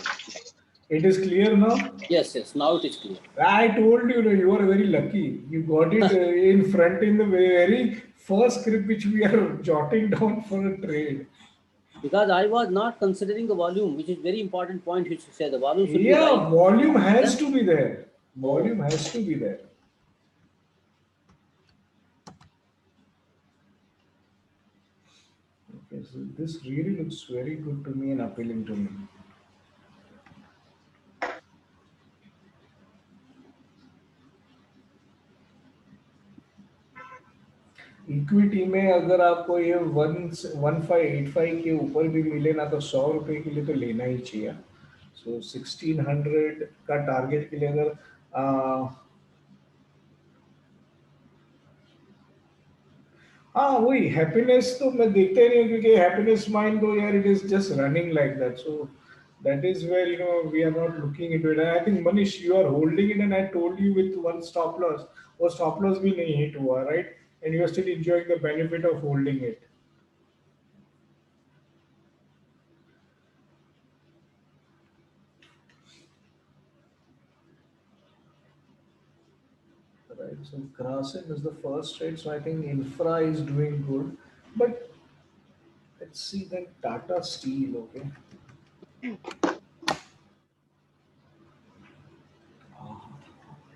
It is clear now. Yes, now it is clear. I told you, you are very lucky. You got it in front in the very first script which we are jotting down for a trade. Because I was not considering the volume, which is very important point which you said. The volume should be Yeah, right. volume has to be there. Volume has to be there. Okay, so this really looks very good to me and appealing to me. Equity में अगर आपको ये 1585 के ऊपर भी मिले ना तो 100 रुपए के लिए तो लेना ही चाहिए. सो 1600 का टारगेट के लिए अगर हाँ वही हैप्पीनेस तो मैं देखते नहीं हूँ क्योंकि हैप्पीनेस माइंड तो यार it is just running like that. So that is where we are not looking into it. And I think Manish, you are holding it, and I told you with one stop loss, or stop loss भी नहीं hit हुआ, right? And you are still enjoying the benefit of holding it. Right, so Grasim is the first trade, so I think infra is doing good. But let's see then Tata Steel, okay. Ah,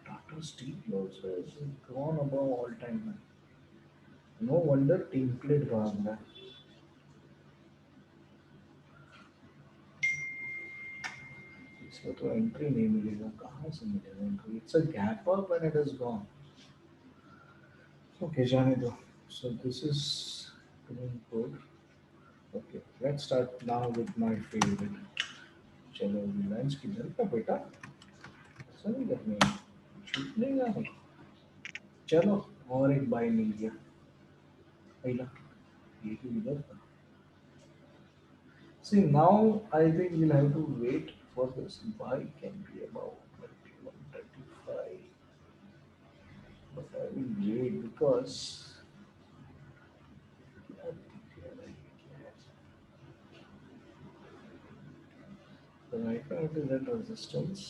Tata Steel also has gone above all time high. No wonder team played भाग रहा है. इसमें तो entry नहीं मिलेगा. कहाँ से मिलेगा entry? It's a gap up and it has gone. Okay, जाने दो. So this is doing good. Okay, let's start now with my favorite. चलो रिलायंस किधर का बेटा? ऐसा नहीं करनी है. छूटने का है. चलो और एक बाय मिल गया. पहला ये तो इधर था. See now I think we'll have to wait for this buy can be about 2135. But I will wait because it is at resistance.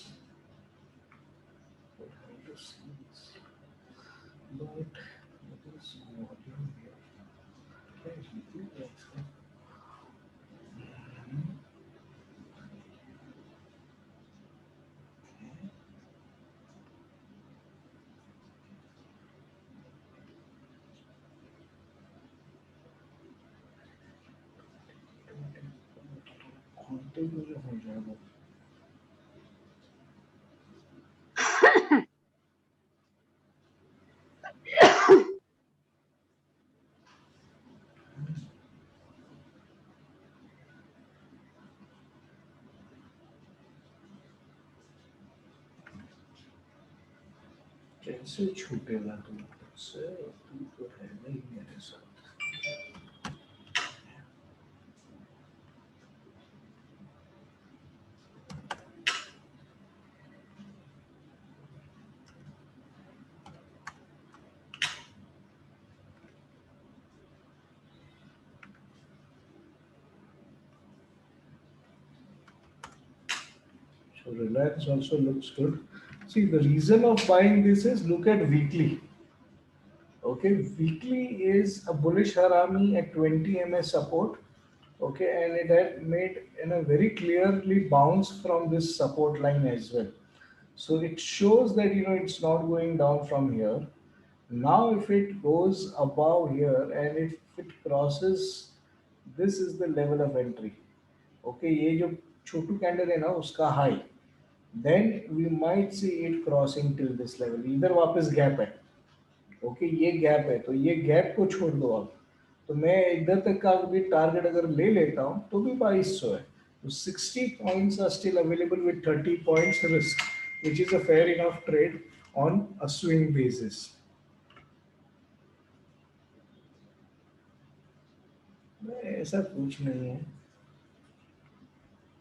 But how to see this? But it is volume here. Okay, repeat that. Continue हो जाएगा. कैसे छूटेगा तुम से? तू तो है नहीं मेरे साथ. So Reliance also looks good. See, the reason of buying this is look at weekly. Okay, weekly is a bullish harami at 20 ms support. Okay, and it had made a very clearly bounce from this support line as well. So it shows that it's not going down from here. Now, if it goes above here and if it crosses, this is the level of entry. Okay, ये जो छोटू candle है ना उसका high, then we might see it crossing till this level. इधर वापस gap है. Okay, ये gap है तो ये गैप को छोड़ दो आप. तो मैं इधर तक का भी टारगेट अगर ले लेता हूँ तो भी 2200 है. तो 60 points are still available with 30 points risk, which is a fair enough trade on a swing basis. ऐसा कुछ नहीं है.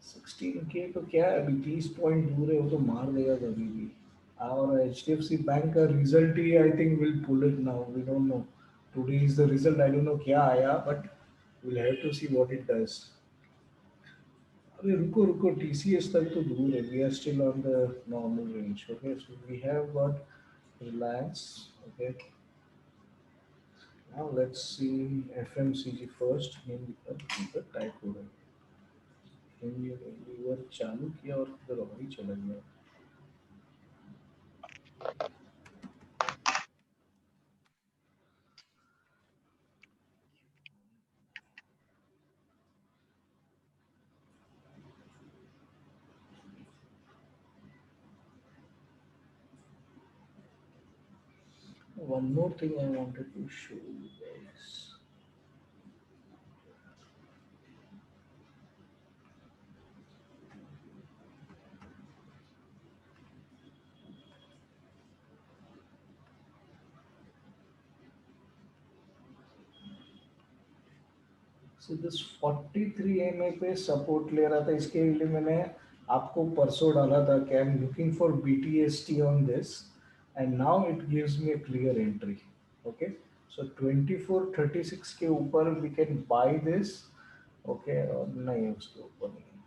16K तो क्या है, अभी 30 पॉइंट दूर है, वो तो मार देगा कभी भी. और HDFC बैंक का रिजल्ट ही I think will pull it now. We don't know today is the result. I don't know क्या आया, but will have to see what it does. अरे रुको रुको, TCS तक तो दूर है. We are still on the normal range. Okay, so we have got Reliance. Okay, now let's see FMCG first. इधर टाइप हो रहा है. लीवर चालू किया और फिर और ही चला गया. One more thing I wanted to show you guys. So this 43 MA पे सपोर्ट ले रहा था. इसके लिए मैंने आपको परसों डाला था कि I am looking for BTST on this, and now it gives me a clear entry. Okay, so 2436 के ऊपर we can buy this. Okay, और नहीं उसके ऊपर नहीं,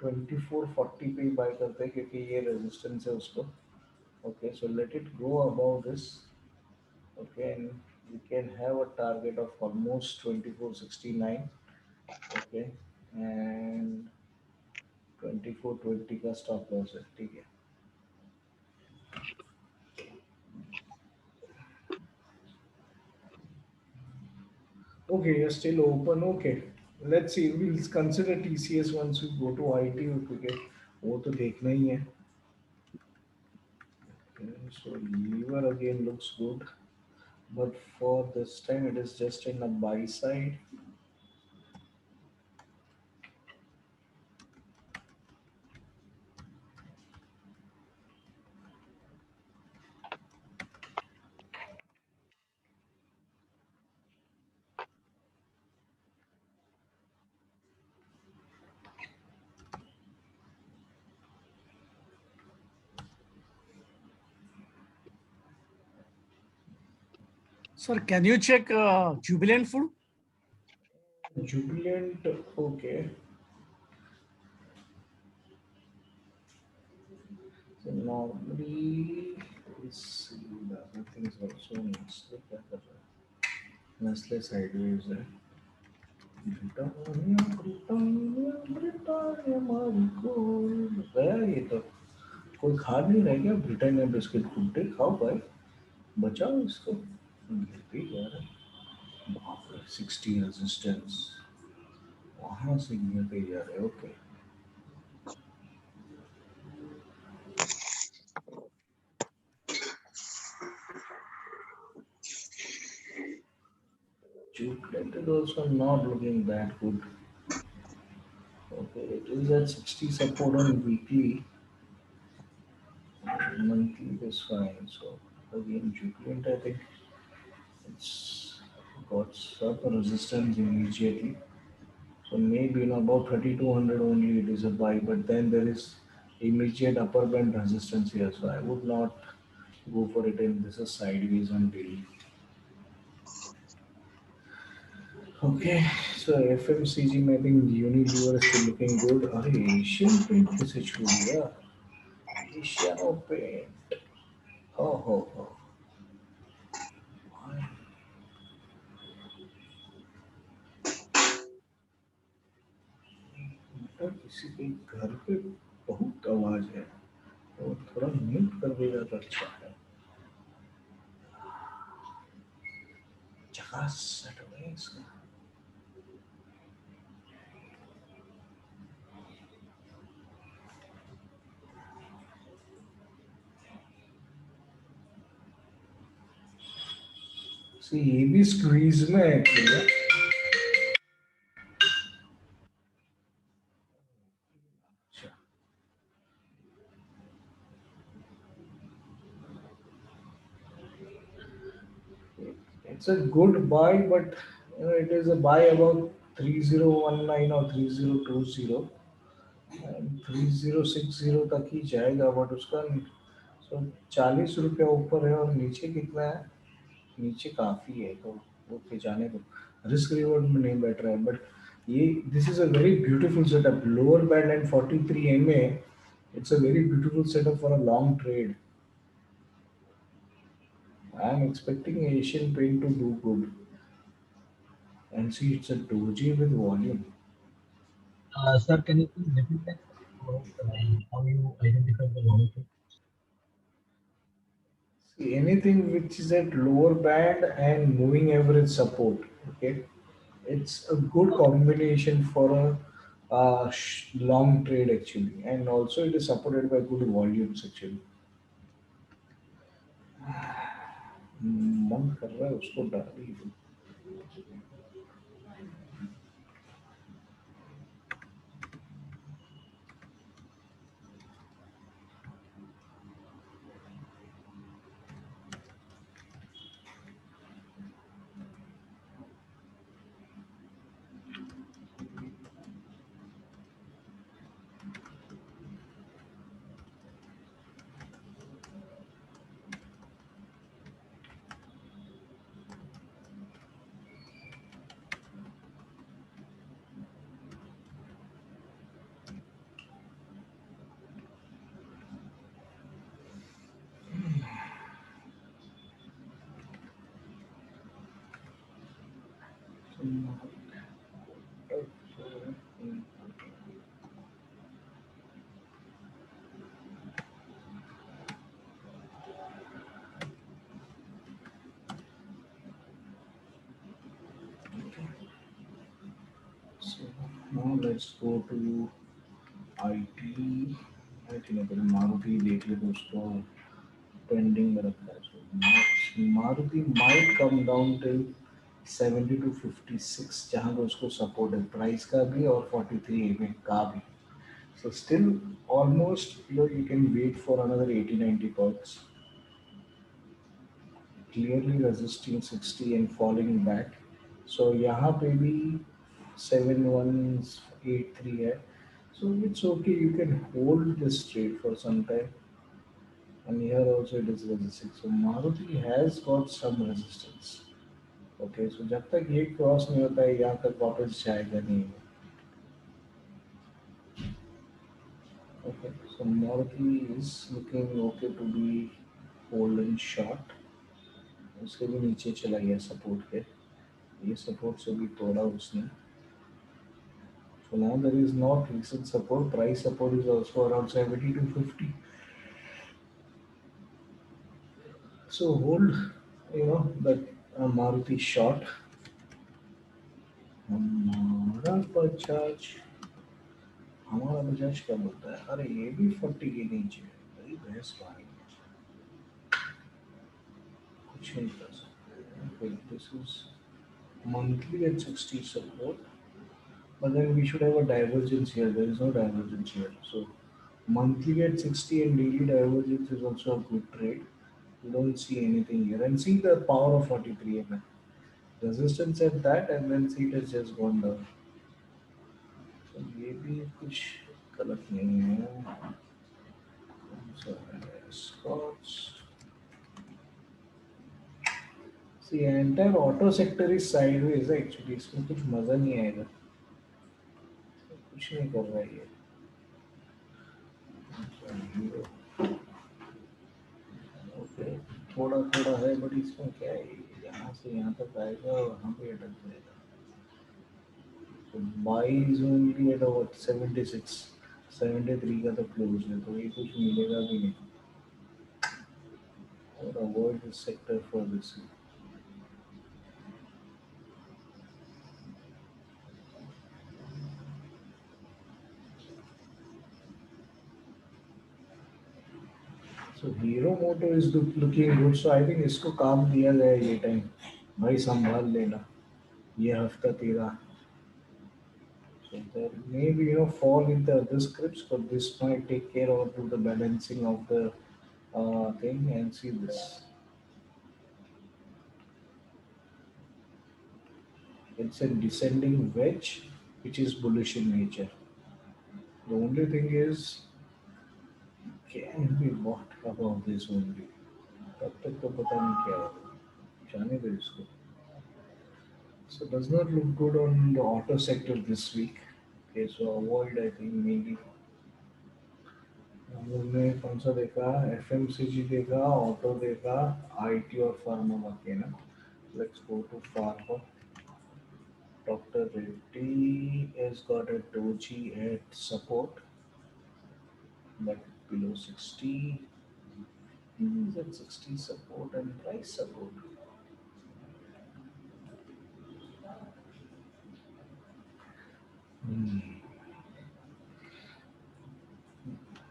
2440 पे बाय करते हैं क्योंकि ये रेजिस्टेंस है उसको. Okay, so let it go above this. Okay, and we can have a target of almost 2469. Okay, and 2420 का stop loss है. ठीक है. Okay, you're still open. Okay, let's see. We'll consider TCS once we go to IT. Okay, वो तो देखना ही है. Okay, so lever again looks good, but for this time it is just in a buy side. Sir, can you check Jubilant Food? Jubilant, okay. So normally, let's see, the other things also Nestle क्या कर रहा है? Nestle sideways है. Britannia Britannia Britannia Marico गया ये तो. कोई खा नहीं रहा क्या ब्रिटानिया बिस्किट? कुट्टे खाओ भाई, बचाओ इसको. गिर भी जा रहा है. बाप रे, 60 रेजिस्टेंस. वहां से गिरते जा रहे. Okay. Jubilant is also not looking that good. Okay, it is at 60 support on weekly. Monthly is fine. So again, Jubilant, I think it's got some resistance immediately. So maybe about 3200 only it is a buy, but then there is immediate upper band resistance here. So I would not go for it, and this is sideways on daily. Okay, so FMCG में I think Unilever is still looking good. अरे Asian Paint किसे छू लिया? Asiano Paint. Oh हो हो. बेटा किसी के घर पे बहुत आवाज है, तो थोड़ा म्यूट कर देगा तो अच्छा है. झकास सेट हो गया इसका. See, ये भी स्क्वीज में है एक्चुअली. अच्छा. It's a good buy, but it is a buy about 3019 or 3020, and 3060 तक ही जाएगा. बट उसका सो 40 रुपया ऊपर है, और नीचे कितना है? नीचे काफ़ी है. तो ओके, जाने दो. रिस्क रिवॉर्ड में नहीं बैठ रहा है. बट ये this is a very beautiful setup. Lower band and 43 MA. It's a very beautiful setup for a long trade. I am expecting Asian Paint to do good. And see, it's a doji with volume. Sir, can you please repeat that? How you identify the long term? See, anything which is at lower band and moving average support, okay, it's a good combination for a long trade actually, and also it is supported by good volumes actually. मन कर रहा है उसको डाल ही दूं. So now let's go to IT. I think अगर मारुति देख ले तो उसको पेंडिंग में रखा है. So Maruti might come down till 70 to 56, जहाँ पे उसको सपोर्ट है प्राइस का भी और 43 MA का भी. So still almost, you can wait for another 80-90 points. Clearly resisting 60 and falling back. So यहाँ पे भी 7183 है. So it's okay, you can hold this trade for some time. And here also it is resisting. So Maruti has got some resistance. Okay, so जब तक ये cross नहीं होता है यहाँ तक वापस जाएगा नहीं. Okay, so So Maruti is looking okay to be hold and short. उसके भी नीचे चला गया सपोर्ट के, ये सपोर्ट से भी तोड़ा उसने. So now there is not recent support. Price support is also around 70 to 50. So hold, that Maruti short. हमारा बजाज हमारा बजाज क्या बोलता है? अरे ये भी 40 के नीचे है. बड़ी बहस पानी कुछ नहीं कर सकते. This is monthly at 60 support, but then we should have a divergence here. There is no divergence here. So monthly at 60 and daily divergence is also a good trade. You don't see anything here. And see the power of 43 mm. Resistance at that, and then see it has just gone down. So ये भी कुछ गलत नहीं है. So Scots. See, entire auto sector is sideways actually. इसमें कुछ मजा नहीं आएगा. कुछ नहीं कर रहा है ये. ओके, थोड़ा थोड़ा है, बट इसमें क्या है, यहाँ से यहाँ तक आएगा और वहाँ पे अटक जाएगा. तो by is only at about 76, 73 का तो क्लोज है, तो ये कुछ मिलेगा भी नहीं. और avoid this sector for this. So Hero Moto is looking good. So I think इसको काम दिया गया है ये टाइम. भाई संभाल लेना ये हफ्ता तेरा. So there may be fall in the other scripts, but this might take care of do the balancing of the thing. And see this. It's a descending wedge, which is bullish in nature. The only thing is, can be bought above this only. तब तक तो पता नहीं क्या होगा. जाने दो इसको. So does not look good on the auto sector this week. Okay, so avoid, I think maybe. हमने कौन सा देखा? FMCG देखा, ऑटो देखा, IT और फार्मा बाकी है ना. Let's go to pharma. Dr. Reddy has got a doji at support, but below 60. He is at 60 support and price support.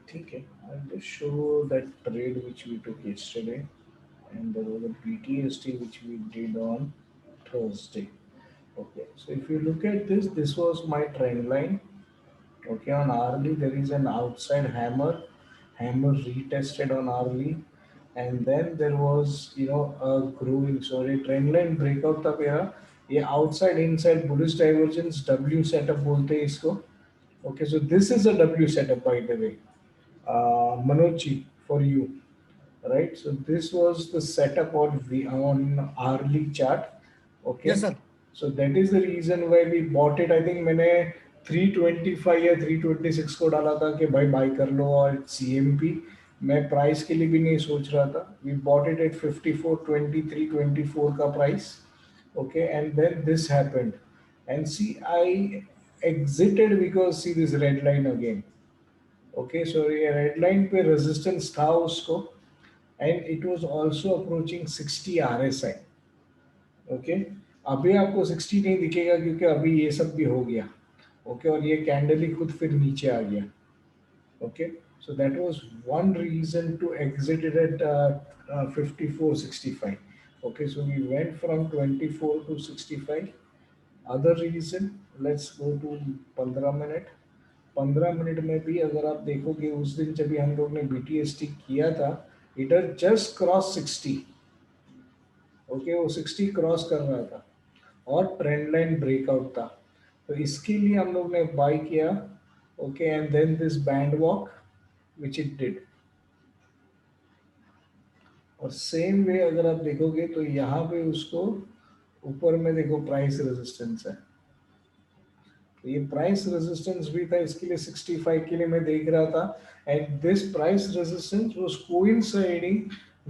ठीक है. I'll just show that trade which we took yesterday, and there was a BTST which we did on Thursday. Okay, so if you look at this, this was my trend line. Okay, on hourly there is an outside hammer. Hammer retested on hourly, and then there was a growing. Sorry, trend line breakout था मेरा. ये outside inside bullish divergence W setup बोलते हैं इसको. Okay, so this is a W setup by the way. Manoj, for you, right? So this was the setup on hourly chart. Okay. Yes, sir. So that is the reason why we bought it. I think मैंने 325 या 326 को डाला था कि भाई bye कर लो, और CMP मैं प्राइस के लिए भी नहीं सोच रहा था. We bought it at 54.23, 24 का price. Okay, and then this happened, and see I exited because see this red line again. Okay, so ये रेड लाइन पे रेजिस्टेंस था उसको, and it was also approaching 60 RSI. Okay, अभी आपको 60 नहीं दिखेगा क्योंकि अभी ये सब भी हो गया. ओके, और ये कैंडल ही खुद फिर नीचे आ गया. Okay, so that was one reason to exit it at 54.65. Okay, so we went from 24 to 65. Other reason, let's go to 15 minute. 15 minute में भी अगर आप देखोगे उस दिन जब भी हम लोग ने BTST किया था, it has just cross 60. Okay, वो 60 क्रॉस कर रहा था और ट्रेंड लाइन ब्रेकआउट था, तो इसके लिए हम लोग ने बाय किया. Okay, and then this band walk which it did. और सेम वे अगर आप देखोगे तो यहाँ पे उसको ऊपर में देखो प्राइस रेजिस्टेंस है. ये प्राइस रेजिस्टेंस भी था, इसके लिए 65 के लिए मैं देख रहा था, and this price resistance was coinciding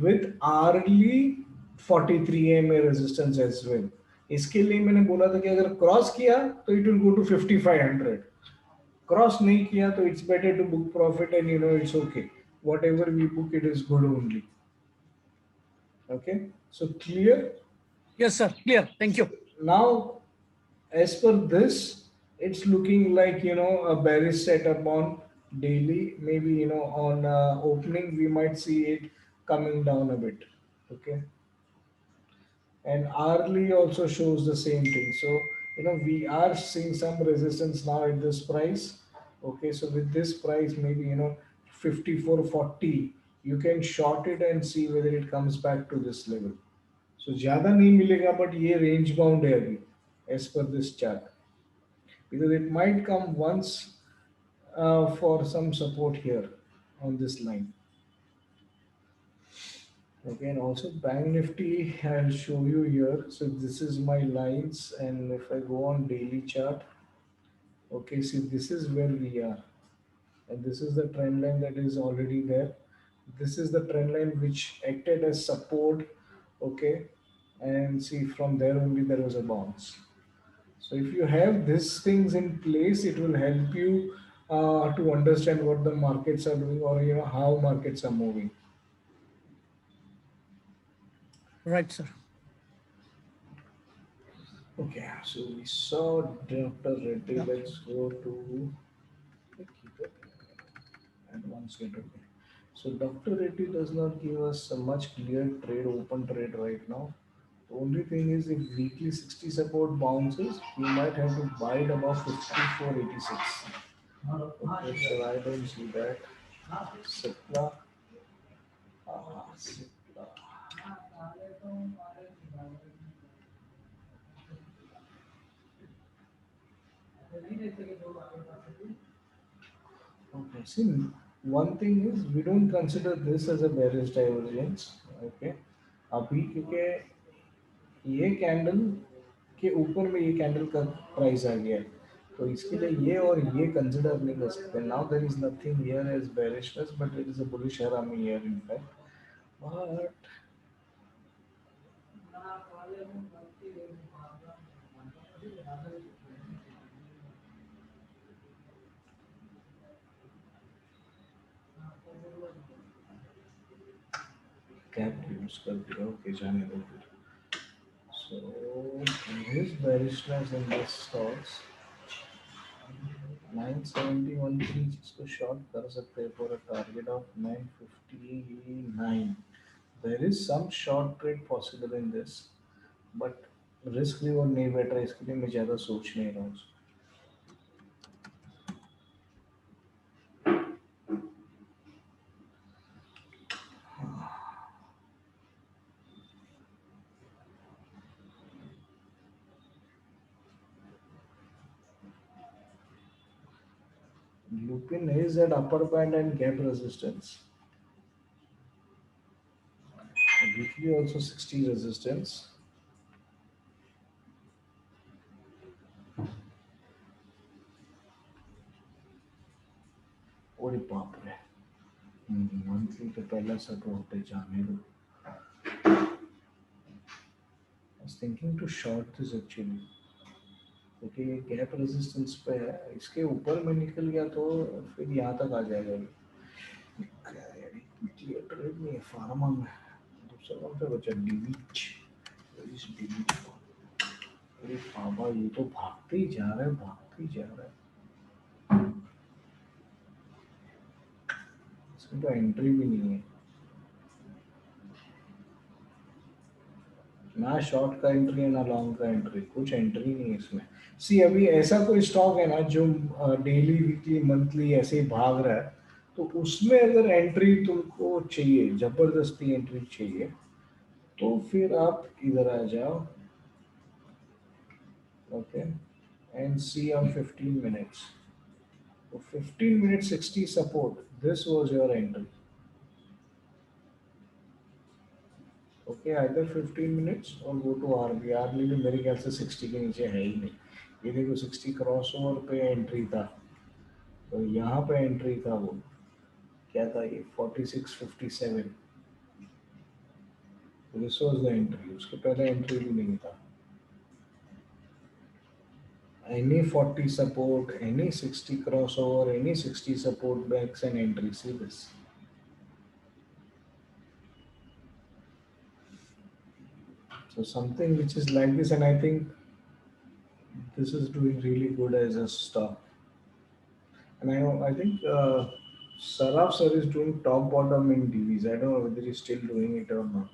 with early 43 MA resistance as well. इसके लिए मैंने बोला था कि अगर क्रॉस किया तो it will go to 5500, cross नहीं किया तो it's better to book profit, and it's okay, whatever we book it is good only. Okay, so clear? Yes, sir. Clear. Thank you. Now, as per this, it's looking like a bearish setup on daily. Maybe on opening we might see it coming down a bit. Okay, and hourly also shows the same thing. So we are seeing some resistance now at this price. Okay, so with this price, maybe 54.40, you can short it and see whether it comes back to this level. So ज़्यादा नहीं मिलेगा, but ये range bound है अभी as per this chart, because it might come once for some support here on this line. Okay, and also Bank Nifty, I'll show you here. So this is my lines, and if I go on daily chart, okay, see this is where we are, and this is the trend line that is already there. This is the trend line which acted as support, okay, and see from there only there was a bounce. So if you have these things in place, it will help you to understand what the markets are doing, or how markets are moving. Right, sir. Okay, so we saw Dr. Reddy. Let's go to keep it advanced rate. Okay. So Dr. Reddy does not give us a much clear trade, open trade right now. The only thing is, if weekly 60 support bounces, we might have to buy it above 54.86. Okay, so I don't see that. Cipla. Cipla. Okay, see, one thing is we don't consider this as a bearish divergence. Okay, अभी क्योंकि ये candle के ऊपर में ये candle का price आ गया है, तो इसके लिए ये और ये कंसिडर नहीं कर सकते. Now there is nothing here as bearishness, but it is a bullish harami here in fact. But cap use कर दिया, ओके, जाने दो फिर. So his bearishness in this stocks 971 जिसको शॉर्ट कर सकते हैं for a target of 959. There is some short trade possible in this, but risk reward नहीं बैठ रहा, इसके लिए मैं ज़्यादा सोच नहीं रहा हूँ. Lupin is at upper band and gap resistance. Weekly also 60 resistance. ओरे बाप रे, मंथली तो पहला सपोर्ट है, जाने दो. I was thinking to short this actually, क्योंकि ये गैप रेजिस्टेंस पे है, इसके ऊपर में निकल गया तो फिर यहाँ तक आ जाएगा. क्लियर ट्रेड नहीं है फार्मा में. दूसरा कौन सा बचा? डिविच. अरे बाबा, ये तो भागते ही जा रहा है, भागते ही जा रहा है. इसमें तो एंट्री भी नहीं है, ना शॉर्ट का एंट्री है ना लॉन्ग का एंट्री, कुछ एंट्री नहीं है इसमें. सी, अभी ऐसा कोई स्टॉक है ना जो डेली वीकली मंथली ऐसे ही भाग रहा है, तो उसमें अगर एंट्री तुमको चाहिए, जबरदस्ती एंट्री चाहिए, तो फिर आप इधर आ जाओ. Okay, and see on 15 minutes. तो 15 minute 60 support, this was your entry. Okay either 15 minutes और गो टू आरली। आरली भी मेरे ख्याल से 60 के नीचे है ही नहीं। ये देखो 60 क्रॉस ओवर पे एंट्री था, तो यहाँ पे एंट्री था वो क्या था ये 4657, दिस वाज द एंट्री। उसके पहले एंट्री भी नहीं था। Any 40 support, any 60 crossover, any 60 support backs and entry. See this. So something which is like this, and I think this is doing really good as a stock. And I know, I think Saraf sir is doing top bottom in DVs. I don't know whether he's still doing it or not.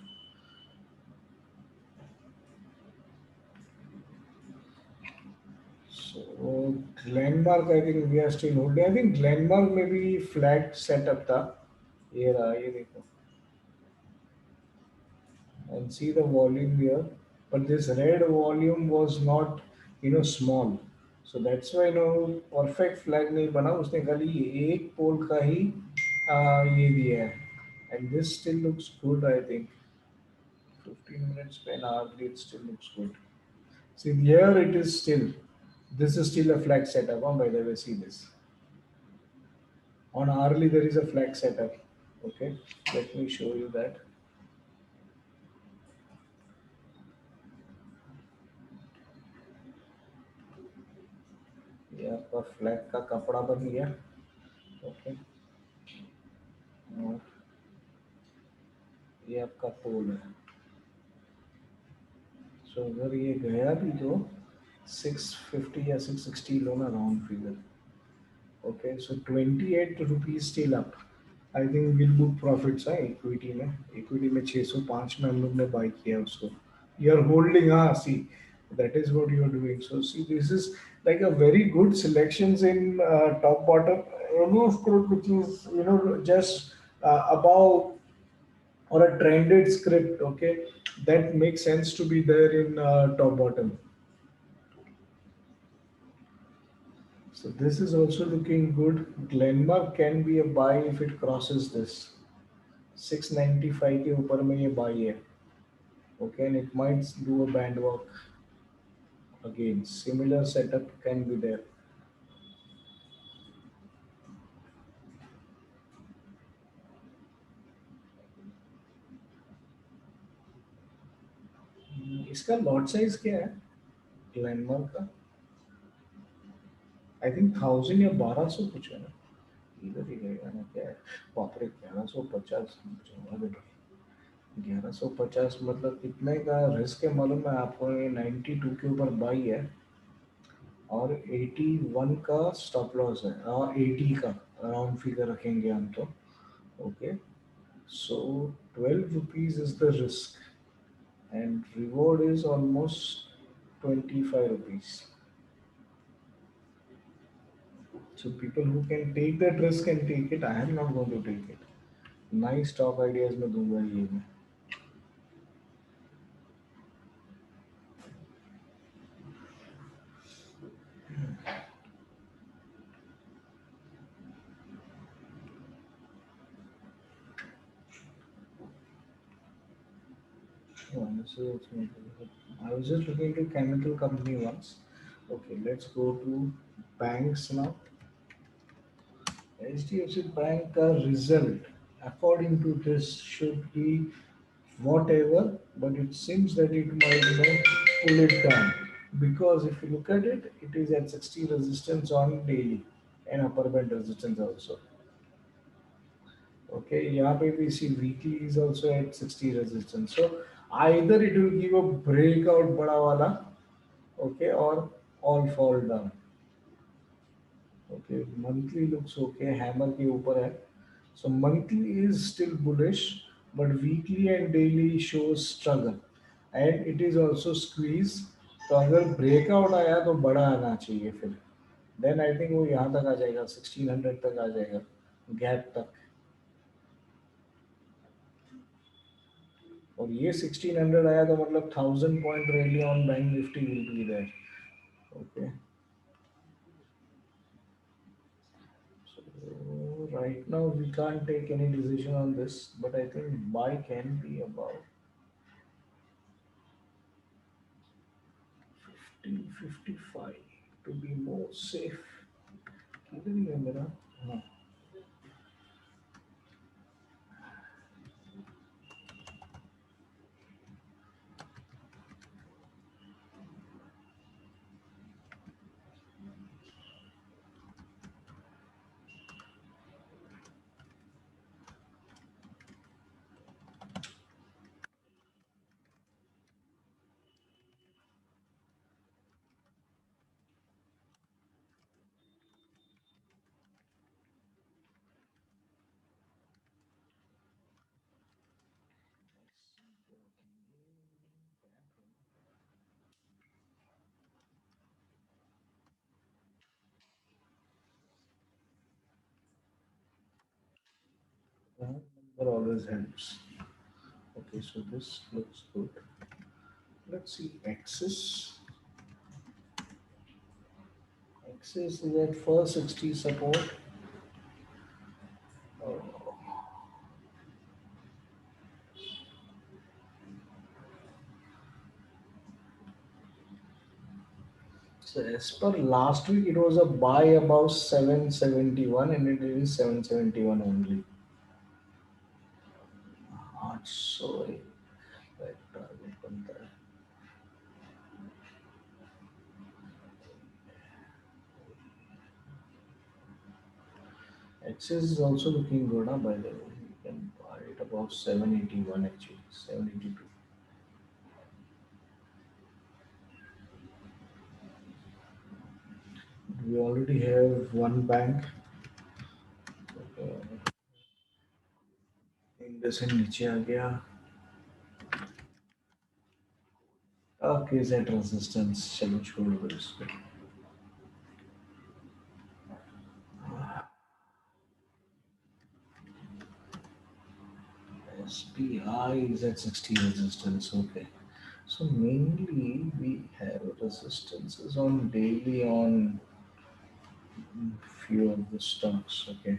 So Glenmark, I think we are still holding. I think Glenmark maybe flat setup था. ये रहा, ये देखो. And see the volume here, but this red volume was not small, so that's why perfect flag नहीं बना उसने, खाली एक पोल का ही ये दिया है, and this still looks good. I think 15 minutes पे an hourly it still looks good. See here it is still, this is still a flag setup, by the way. See this, on hourly there is a flag setup. Okay, let me show you that. ये आपका flag का कपड़ा बन गया। Okay, और ये आपका पोल है। सो अगर ये गया भी तो 650 या 660 लो ना round figure. Okay, so 28 rupees still up. I think will book profits है इक्विटी में। इक्विटी में 605 में हम लोग ने बाई किया उसको। यू आर होल्डिंग, हाँ सी that is what you are doing. So see, this is like a very good selections in top bottom. Any script which is just above or a trended script, okay, that makes sense to be there in top bottom. So this is also looking good. Glenmark can be a buy if it crosses this 695 के ऊपर में ये buy है, okay, and it might do a band walk again. Similar setup can be there. इसका lot size क्या है Glenmark का? I think 1000 या 1200 कुछ है ना, इधर ही रहेगा ना क्या है? बाप रे 1150, 1150 मतलब कितने का रिस्क है मालूम है आपको? ये 92 के ऊपर बाई है और 81 का स्टॉप लॉस है, और 80 का राउंड फिगर रखेंगे हम तो। Okay, so 12 rupees is the risk and reward is almost 25 rupees. So people who can take that risk can take it. I am not going to take it. Nice top ideas में दूंगा ये मैं। I was just looking into chemical company once. Okay, let's go to banks now. HDFC Bank का result according to this should be whatever, but it seems that it might not pull it down, because if you look at it, it is at 60 resistance on daily and upper band resistance also. Okay, यहाँ पे we see weekly is also at 60 resistance. So either it will give a breakout बड़ा वाला, okay, or all fall down. Okay, monthly looks okay, hammer के ऊपर है. So monthly is still bullish, but weekly and daily shows struggle, and it is also squeeze. तो अगर breakout आया तो बड़ा आना चाहिए फिर, then I think वो यहाँ तक आ जाएगा, 1600 तक आ जाएगा, gap तक। और ये 1600 आया तो मतलब 1000 point rally on bank nifty will be there. Okay. So right now we can't take any decision on this, but I think buy can be about 1455 to be more safe. किधर ही है मेरा? हाँ. Number always helps. Okay, so this looks good. Let's see Axis. Axis is at 460 support. Oh. So as per last week, it was a buy above 771 and it is 771 only. Sorry. Right, target बनता है. Axis is also looking good, huh, by the way. You can buy it above 781 actually, 782. We already have one bank. IndusInd नीचे आ गया. Okay, that resistance. चलो छोड़ दो इसको. SPI is at 60 resistance. Okay. So mainly we have resistances on daily on few of the stocks. Okay.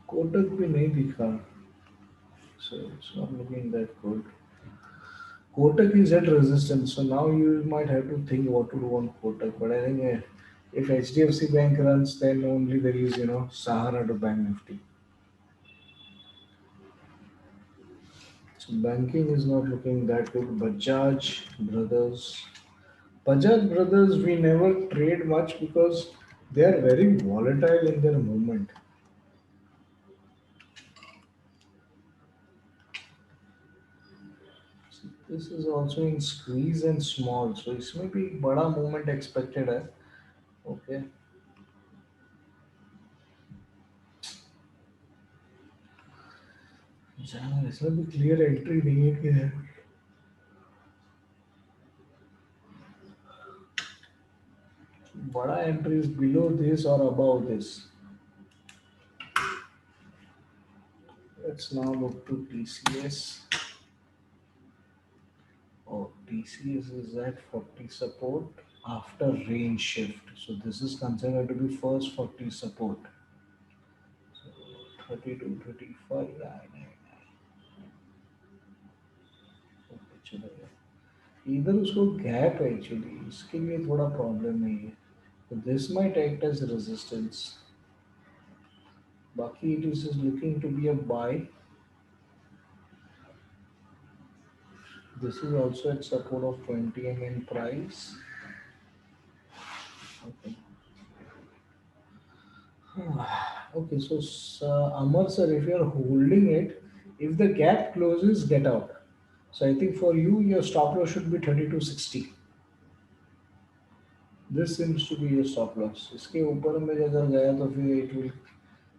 Kotak भी नहीं दिखा. So it's not looking that good. Kotak is at resistance, so now you might have to think what to do on Kotak. But I think if HDFC Bank runs, then only there is Sahara to Bank Nifty. So banking is not looking that good. Bajaj Brothers, we never trade much because they are very volatile in their movement. This is also in squeeze and small, so इसमें भी बड़ा movement expected है. Okay. जहाँ इसमें भी clear entry नहीं है कि है. बड़ा entry is below this or above this. Let's now look to TCS. Oh, TCS is at 40 support after range shift. So this is considered to be first 40 support. So 32, 35, okay, चलेगा. इधर उसको gap है actually. इसके लिए थोड़ा problem नहीं है. So this might act as resistance. बाकी it is looking to be a buy. This is also at support of 20 in price. Okay. Okay, so Amar sir, if you are holding it, if the gap closes, get out. So I think for you, your stop loss should be 32.60. This seems to be your stop loss. इसके ऊपर में अगर गया तो फिर it will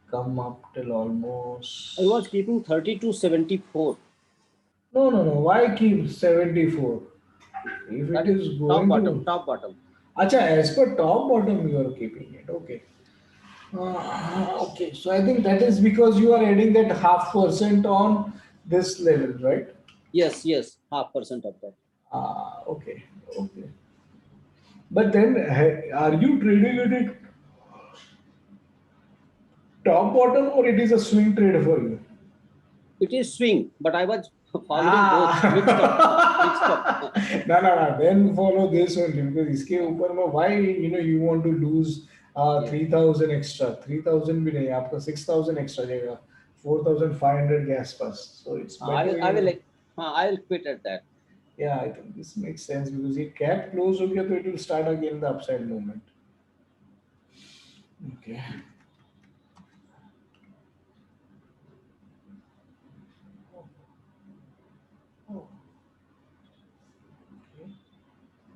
come up till almost. I was keeping 32.74. No. Why keep 74? If That it is is top going bottom, to. top bottom. Acha, as per top bottom, you are keeping it. Okay. Okay, so I think that is because you are adding that 0.5% on this level, right? Yes, 0.5% of that. Okay. But then, are you trading it at top bottom or it is a swing trade for you? It is swing, but I was following both mixed up. No. Then follow this only because इसके ऊपर में why you want to lose Yeah. 3,000 extra 3,000 भी नहीं आपका 6,000 extra जाएगा 4,500 के आसपास so it's better I will quit at that. yeah I think this makes sense because ये cap close हो गया तो it will start again the upside movement okay. Oh. Okay.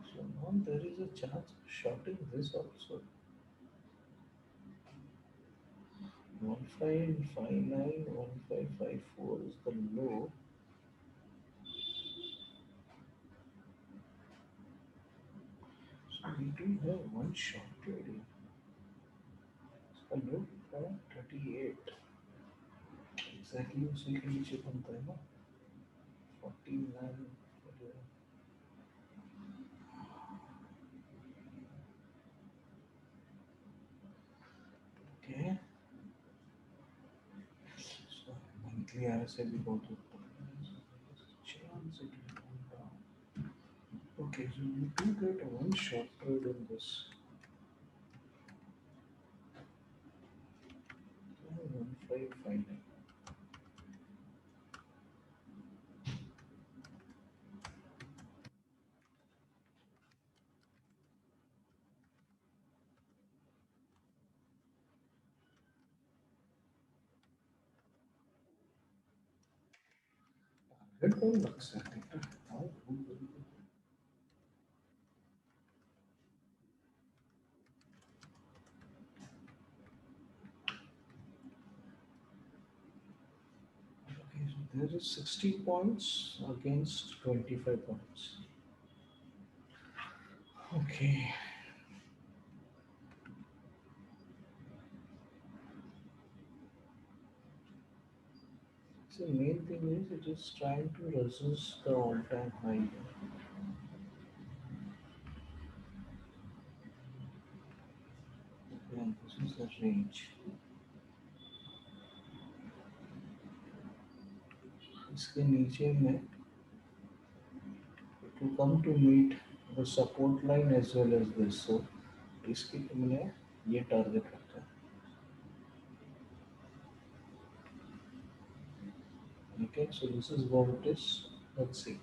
So now there is a chance of shorting this also. 1559, 1554 is the low. So we do have one short trade here. इसका low है 38. Exactly उसी के नीचे बनता है ना 49. Okay. So monthly RSI भी बहुत ऊपर है. Chance it will come down. Okay, so we do get one short trade in this. 1559. Target कौन लग सकता है? हाँ, okay, so there is 60 points against 25 points. Okay. So the main thing is it is trying to resist the all-time high. Okay, and this is the range. इसके नीचे में to come to meet the support line as well as this. So इसकी तुमने ये target रखा है. Okay, so this is what it is. Let's see.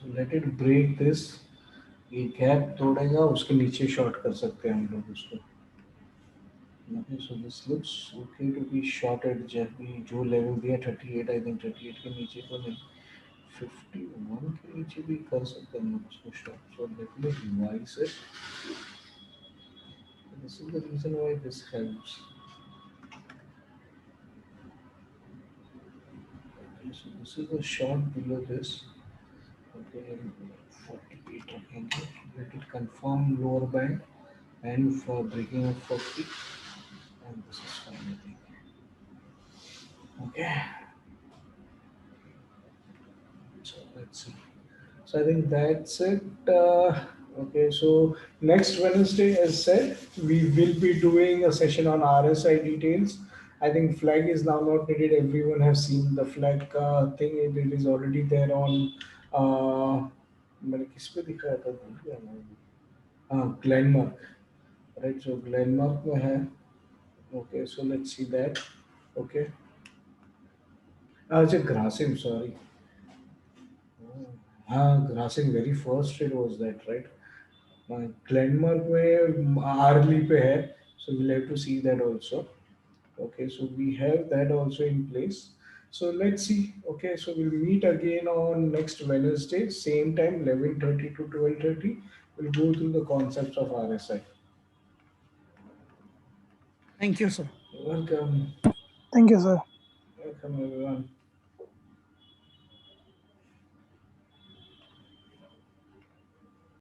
So let it break this. ये gap तोड़ेगा उसके नीचे शॉर्ट कर सकते हैं हम लोग उसको. Okay, so this looks okay to be shorted. जब भी जो लेवल दिया 38 I think 38 के नीचे तो नहीं 51 के नीचे भी कर सकते हैं हम लोग उसको short. So let me revise it. This is the reason why this helps. Okay, so this is a short below this. Okay, 48 रखेंगे. Let it confirm lower band and for breaking of 40 and this is fine I think. Okay, so let's see. So I think that's it. Okay, so next Wednesday, as said, we will be doing a session on RSI details. I think flag is now not needed. Everyone has seen the flag thing. It is already there on. मैंने किस पे दिखाया था भूल गया मैं. हाँ, Glenmark, right? So Glenmark में है. Okay, so let's see that. Okay. अच्छा, Grasim, sorry. हाँ, Grasim very first trade was that, right? Glenmark में hourly पे है, so we'll have to see that also. Okay, so we have that also in place. So let's see. Okay, so we'll meet again on next Wednesday, same time, 11:30 to 12:30. We'll go through the concepts of RSI. Thank you, sir. Welcome. Thank you, sir. Welcome, everyone.